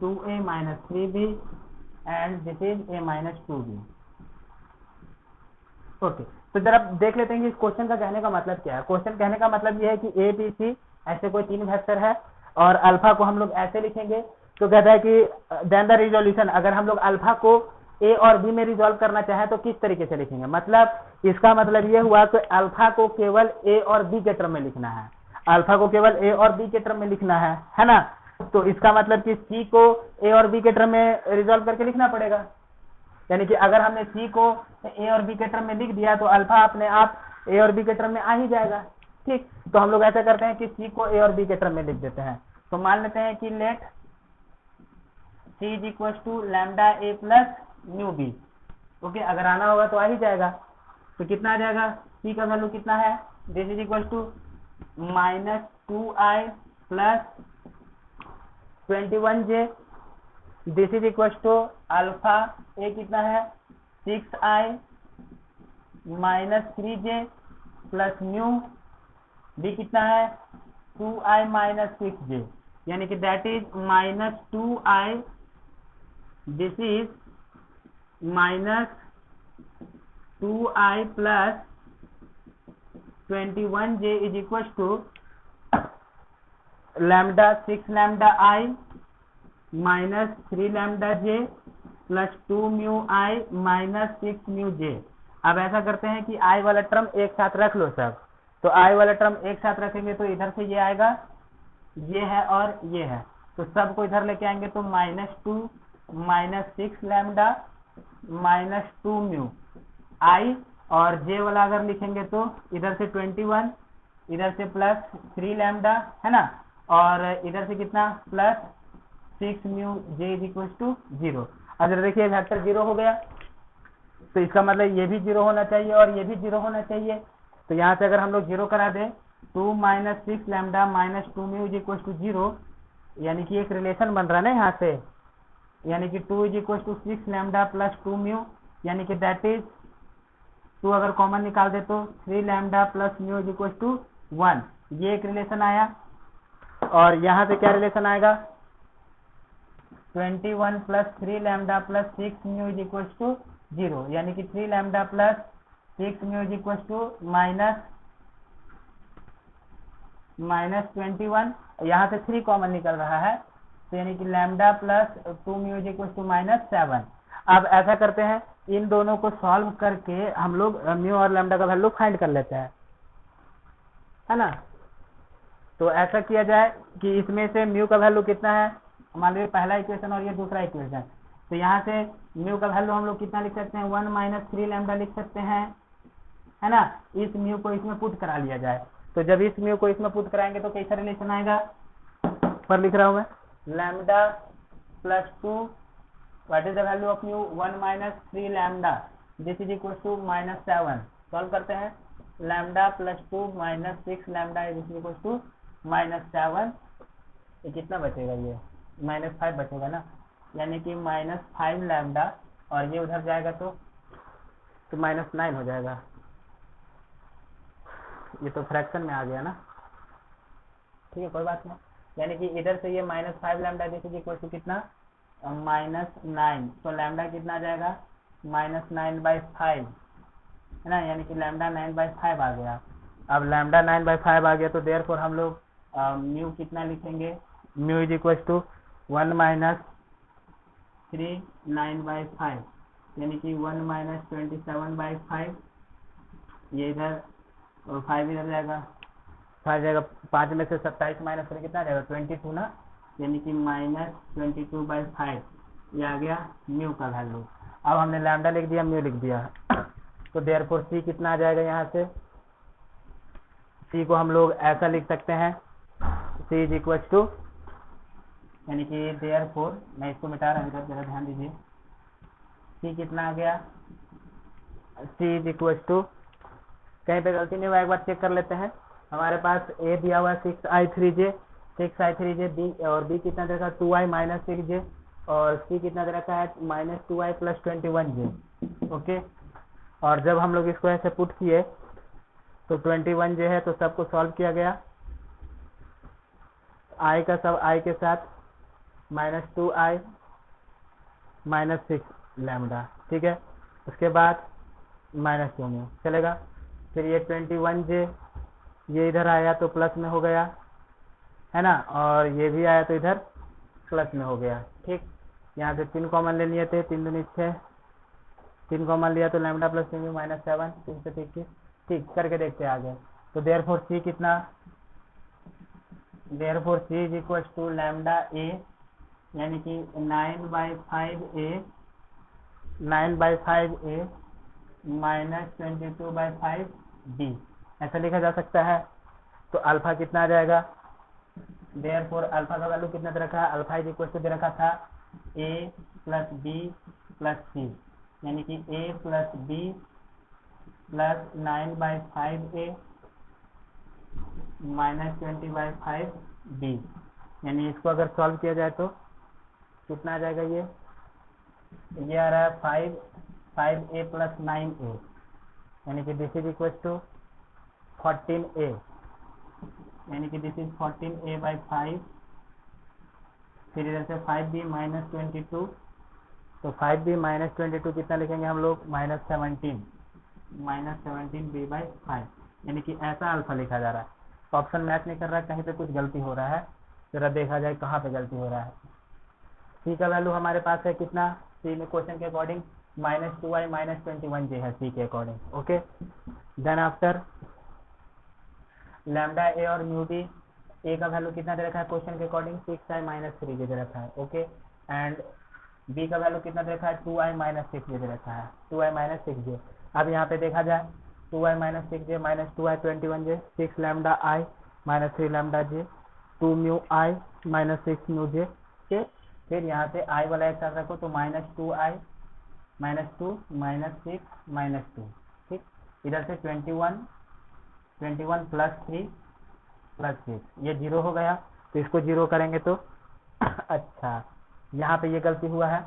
2a minus 3b and this is a minus 2b। Okay, तो जरा देख लेते हैं कि इस क्वेश्चन का कहने का मतलब क्या है। क्वेश्चन कहने का मतलब यह है कि ए बी सी ऐसे कोई 3 वेक्टर है और अल्फा को हम लोग ऐसे लिखेंगे। तो कहता है कि देन द रिजोल्यूशन, अगर हम लोग अल्फा को ए और बी में रिजोल्व करना चाहें तो किस तरीके से लिखेंगे। मतलब इसका मतलब ये हुआ कि अल्फा को केवल ए और बी के टर्म में लिखना है, अल्फा को केवल ए और बी के टर्म में लिखना है ना। तो इसका मतलब कि सी को ए और बी के टर्म में रिजोल्व करके लिखना पड़ेगा, यानी कि अगर हमने सी को ए और बी के टर्म में लिख दिया तो अल्फा अपने आप ए और बी के टर्म में आ ही जाएगा। ठीक, तो हम लोग ऐसा करते हैं कि सी को ए और बी के टर्म में लिख देते हैं। तो मान लेते हैं कि let C is equal to lambda A plus mu B. Okay, अगर आना होगा तो आ ही जाएगा। तो कितना आ जाएगा, सी का वैल्यू कितना है, this is equal to minus 2i plus 21j, this is equal to alpha a कितना है 6i minus 3j plus mu B कितना है 2i माइनस 6j, यानी कि that is minus 2i, this is minus 2i plus 21j is equal to lambda 6 lambda i minus 3 lambda j plus 2 mu i minus 6 mu j। अब ऐसा करते हैं कि i वाला टर्म एक साथ रख लो सब। तो i वाला टर्म एक साथ रखेंगे तो इधर से ये आएगा, ये है और ये है, तो सबको इधर लेके आएंगे तो minus 2 minus 6 lambda minus 2 mu i, और j वाला अगर लिखेंगे तो इधर से 21, इधर से प्लस 3 लैम्डा है ना, और इधर से कितना plus 6 mu j is equal to 0। अगर देखिए वेक्टर 0 हो गया तो इसका मतलब ये भी 0 होना चाहिए और ये भी 0 होना चाहिए। तो यहाँ से अगर हम लोग 0 करा दें 2 minus 6 lambda minus 2 mu is equal to 0, यानी कि एक रिलेशन बन रहा है ना यहाँ से, यानी कि 2 is equal to 6 lambda plus 2 mu, यानी कि दैट इज 2 अगर कॉमन निकाल दे तो 3 lambda plus mu is equal to 1, ये एक रिलेशन आया। और यहाँ से क्या रिलेशन आएगा 21 plus 3 lambda plus 6 mu is equal to 0, यानी कि 3 lambda plus 6 mu is equal to minus 21, यहाँ से 3 कॉमन निकल रहा है, तो यानी कि lambda plus 2 mu is equal to minus 7। अब ऐसा करते हैं, इन दोनों को सॉल्व करके हम लोग म्यू और लैम्डा का वैल्यू फाइंड कर लेते हैं, है ना। तो ऐसा किया जाए कि इसमें से म्यू का वैल्यू कितना है, मान लीजिए पहला इक्वेशन और ये दूसरा इक्वेशन। तो यहाँ से म्यू का वैल्यू हम लोग कितना लिख सकते हैं 1 माइनस 3 लैम्डा लिख सकते हैं, है ना। इस म्यू को इसमें पुट करा लिया जाए, तो जब इस म्यू को इसमें पुट कराएंगे तो कैसा रिलेशन आएगा, पर लिख रहा हूँ मैं lambda plus 2, what is the value of mu 1 minus 3 lambda, this is equal to minus 7। Solve करते हैं, lambda plus 2 minus 6 lambda is equal to minus 7, ये कितना बचेगा, ये माइनस 5 बचेगा ना। यानी कि -5 लैम्डा, और ये उधर जाएगा तो -9 हो जाएगा। ये तो फ्रैक्शन में आ गया ना, ठीक है कोई बात नहीं। यानी कि इधर से ये -5 lambda this is equal to कितना, -9, तो लैम्डा कितना आ जाएगा, -9/5 है ना, यानी कि लैम्डा 9/5 आ गया। अब लैम्डा 9/5 आ गया तो देयरफॉर हम लोग म्यू कितना लिखेंगे, म्यू इज इक्वल टू 1 - 3 9/5, यानी कि 1 - 27/5, ये इधर और 5 इधर जाएगा, 5 जाएगा, 5 में से 27 माइनस करें कितना जाएगा, 22 ना, यानी कि -22/5, ये आ गया म्यू का वैल्यू। अब हमने लैम्डा लिख दिया, म्यू लिख दिया, तो देयरफॉर सी कितना आ जाएगा, यहाँ से सी को हम लोग ऐसा लिख सकते हैं, सी इज इक्वल टू, यानी कि देयरफॉर, मैं इसको मिटा रहा हूँ इधर, जरा ध्यान दीजिए, सी कितना आ गया, सी इज इक्वल टू, कहीं पे गलती नहीं हुआ एक बार चेक कर लेते हैं। हमारे पास ए दिया हुआ है 6i3j, बी, और बी कितना दे रखा है 2i - 6j, और सी कितना दे रखा है -2i + 21j। ओके, और जब हम लोग इसको ऐसे पुट किए तो 21j है तो सबको सॉल्व किया गया, i का सब i के साथ, -2i -6 लैम्डा, ठीक है, उसके बाद -2 में चलेगा। फिर ये 21j ये इधर आया तो प्लस में हो गया है ना, और ये भी आया तो इधर प्लस में हो गया, ठीक। यहाँ से 3 कॉमन ले लिए थे, 3 दूनी 6, 3 कॉमन लिया तो लैम्डा प्लस -7, 3 से 3, ठीक, करके देखते हैं आगे। तो देयरफॉर सी कितना, therefore c is equal to lambda a, यानी कि 9/5a -22/5b, ऐसा लिखा जा सकता है। तो अल्फा कितना आ जाएगा, देयरफॉर अल्फा का वैल्यू कितना दे रखा है, अल्फा इज इक्वल टू दे रखा था a + b + c, यानी कि a + b + 9/5a -20/5b, यानी इसको अगर सॉल्व किया जाए तो कितना आ जाएगा, ये आ रहा है 5a + 9a, यानी कि this is equal to 14a, यानी कि दिस इज 14a/5, फिर इधर से 5b -22, तो 5b -22 कितना लिखेंगे हम लोग, -17b/5, यानी कि ऐसा अल्फा लिखा जा रहा है। ऑप्शन मैच नहीं कर रहा है, कहीं पे कुछ गलती हो रहा है, जरा देखा जाए कहाँ पे गलती हो रहा है। सी का वैल्यू हमारे पास है कितना, सी में क्वेश्चन के अकॉर्डिंग -2i -21j है सी के according. Okay, then after lambda A और म्यू डी, ए का वैल्यू कितना दे रखा है क्वेश्चन के अकॉर्डिंग 6i - 3j दे रखा है। ओके, एंड बी का वैल्यू कितना दे रखा है 2i - 6j दे रखा है, 2i - 6j। अब यहाँ पे देखा जाए 2i - 6j -2i 21j, 6 lambda i -3 lambda j, 2 mu i -6 mu j के, फिर यहाँ पे i वाला एक साथ रखो तो -2i -2 -6 -2, ठीक। इधर से 21 + 3 + 6, ये 0 हो गया, तो इसको 0 करेंगे तो अच्छा, यहाँ पे ये गलती हुआ है,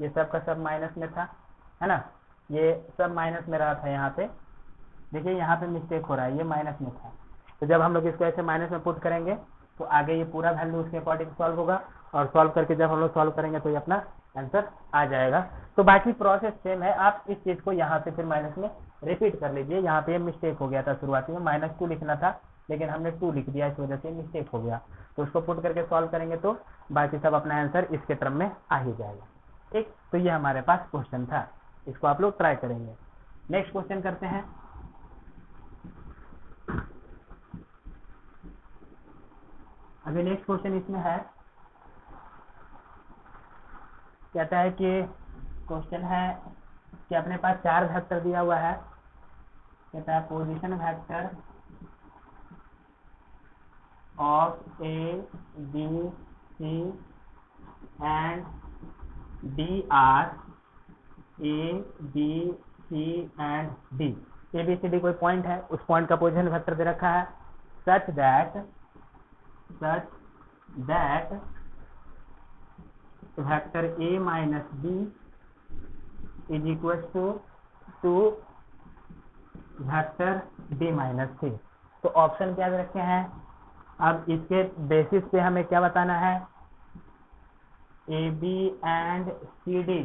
ये सब का सब माइनस में था, है ना, ये सब माइनस में रहा था, यहाँ पे देखिए यहाँ पे मिस्टेक हो रहा है, ये माइनस में था, तो जब हम लोग इसको ऐसे माइनस में पुट करेंगे तो आगे ये पूरा वैल्यू उसके अकॉर्डिंग सॉल्व होगा, और सॉल्व करके जब हम लोग सॉल्व करेंगे तो ये अपना आंसर आ जाएगा। तो बाकी प्रोसेस सेम है, आप इस चीज को यहाँ से फिर माइनस में रिपीट कर लीजिए। यहाँ पे मिस्टेक हो गया था, शुरुआती में -2 लिखना था लेकिन हमने 2 लिख दिया, इस वजह से मिस्टेक हो गया, तो उसको पुट करके सॉल्व करेंगे तो बाकी सब अपना आंसर इसके टर्म में आ ही जाएगा, ठीक। तो ये हमारे पास क्वेश्चन था, इसको आप लोग ट्राई करेंगे। नेक्स्ट क्वेश्चन करते हैं। अभी नेक्स्ट क्वेश्चन इसमें है, कहता है कि क्वेश्चन है कि अपने पास 4 वेक्टर दिया हुआ है, कहता है position vector of a B c and d are a B c and d, a B c d कोई पॉइंट है, उस पॉइंट का पोजीशन वेक्टर दे रखा है such that vector a minus B is equal to vector d minus c. तो option क्या रखे हैं, अब इसके बेसिस पे हमें क्या बताना है, a B and c d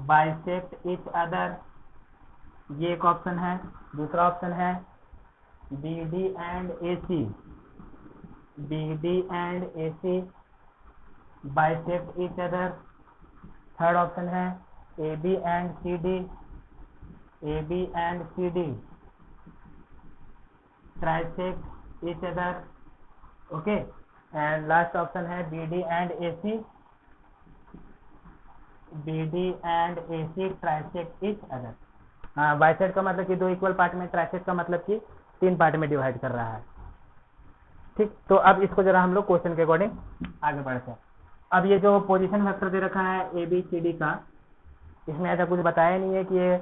bisect each other, ये एक ऑप्शन है। दूसरा ऑप्शन है b d and a c, b d and a c bisect each other. Third option है a B and c d, a B and c d trisect each other, okay. And last option है b d and a c, b d and a c trisect each other. हाँ, bisect का मतलब कि दो equal part में, trisect का मतलब कि 3 पार्ट में डिवाइड कर रहा है। ठीक, तो अब इसको जरा हम लोग क्वेश्चन के अकॉर्डिंग आगे बढ़ते हैं। अब ये जो पोजीशन वेक्टर दे रखा है ए बी सी डी का, इसमें ऐसा कुछ बताया नहीं है कि ये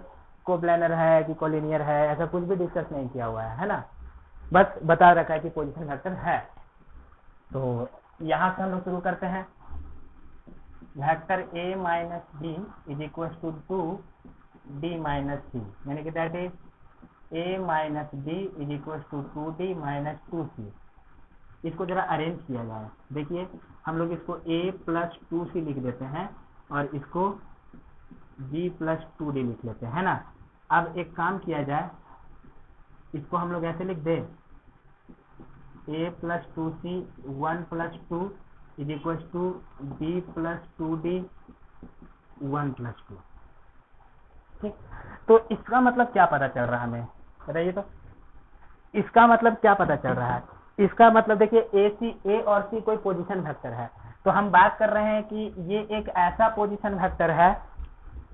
कोप्लानर है कि कोलिनियर है, ऐसा कुछ भी डिस्कस नहीं किया हुआ है ना, बस बता रखा है कि पोजीशन वेक्टर है। तो यहाँ से हम लोग शुरू करते हैं। Vector a minus B is equal to d minus c, यानी कि that is a minus B is equal to d minus 2c। इसको जरा अरेंज किया जाए। देखिए हम लोग इसको a प्लस 2c लिख देते हैं और इसको b प्लस 2d लिख लेते हैं, है ना। अब एक काम किया जाए, इसको हम लोग ऐसे लिख दे a plus 2c 1 plus 2 is equal to b plus 2d 1 plus 2। ठीक, तो इसका मतलब क्या पता चल रहा है हमें, बताइए तो। इसका मतलब क्या पता चल रहा है, इसका मतलब देखिए ए और सी कोई पोजीशन वेक्टर है। तो हम बात कर रहे हैं कि ये एक ऐसा पोजीशन वेक्टर है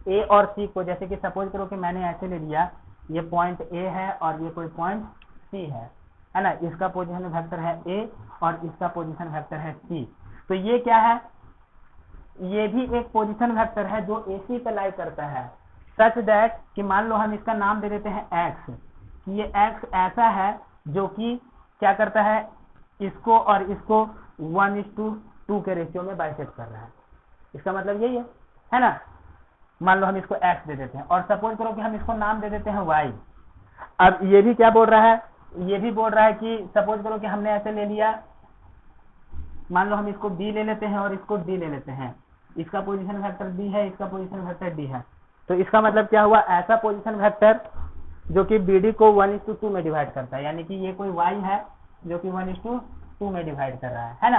ए और सी को, जैसे कि सपोज करो कि मैंने ऐसे ले लिया, ये पॉइंट ए है और ये कोई पॉइंट सी है ना। इसका पोजीशन वेक्टर है ए और इसका पोजीशन वेक्टर है सी। तो ये क्या है, ये भी एक पोजीशन वेक्टर है जो ए सी पे लाई करता है, सच दैट कि मान लो हम इसका नाम दे देते हैं एक्स, कि ये एक्स ऐसा है जो कि क्या करता है, इसको और इसको 1:2 के रेशियो में बाइसेक्ट कर रहा है। इसका मतलब यही है ना। मान लो हम इसको x दे देते हैं और सपोज करो कि हम इसको नाम दे देते हैं y। अब ये भी क्या बोल रहा है, ये भी बोल रहा है कि सपोज करो कि हमने ऐसे ले लिया, मान लो हम इसको b ले लेते हैं और इसको d ले लेते हैं, इसका पोजीशन वेक्टर b है, इसका पोजीशन वेक्टर d है। तो इसका मतलब क्या हुआ, ऐसा पोजीशन वेक्टर जो कि BD को 1:2 में डिवाइड करता है, यानी कि ये कोई y है जो कि 1:2 में डिवाइड कर रहा है ना।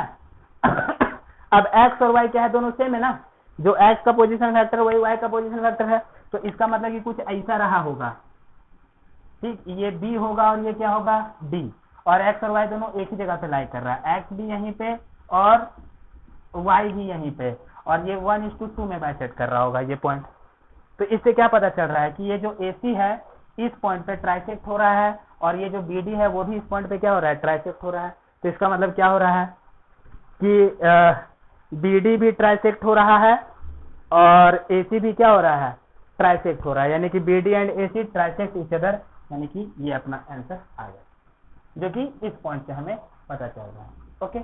अब x और y क्या है, दोनों सेम है ना। जो x का पोजीशन वेक्टर वही y का पोजीशन वेक्टर है। तो इसका मतलब कि कुछ ऐसा रहा होगा, ठीक, ये b होगा और ये क्या होगा d, और x और y दोनों एक ही जगह पे लाई कर रहा है, x भी यहीं पे और y भी यहीं पे, और ये 1:2 में बाइसेक्ट कर रहा होगा ये पॉइंट। तो इससे क्या पता चल रहा है कि ये जो AC है इस पॉइंट पे ट्राइसेक्ट हो रहा है, और ये जो BD है वो भी इस पॉइंट पे क्या हो रहा है, ट्राइसेक्ट हो रहा है। तो इसका मतलब क्या हो रहा है कि BD भी ट्राइसेक्ट हो रहा है और AC भी क्या हो रहा है, ट्राइसेक्ट हो रहा है, यानी कि BD and AC trisect each other, यानी कि ये अपना आंसर आ गया, जो कि इस पॉइंट से हमें पता चल रहा है। ओके।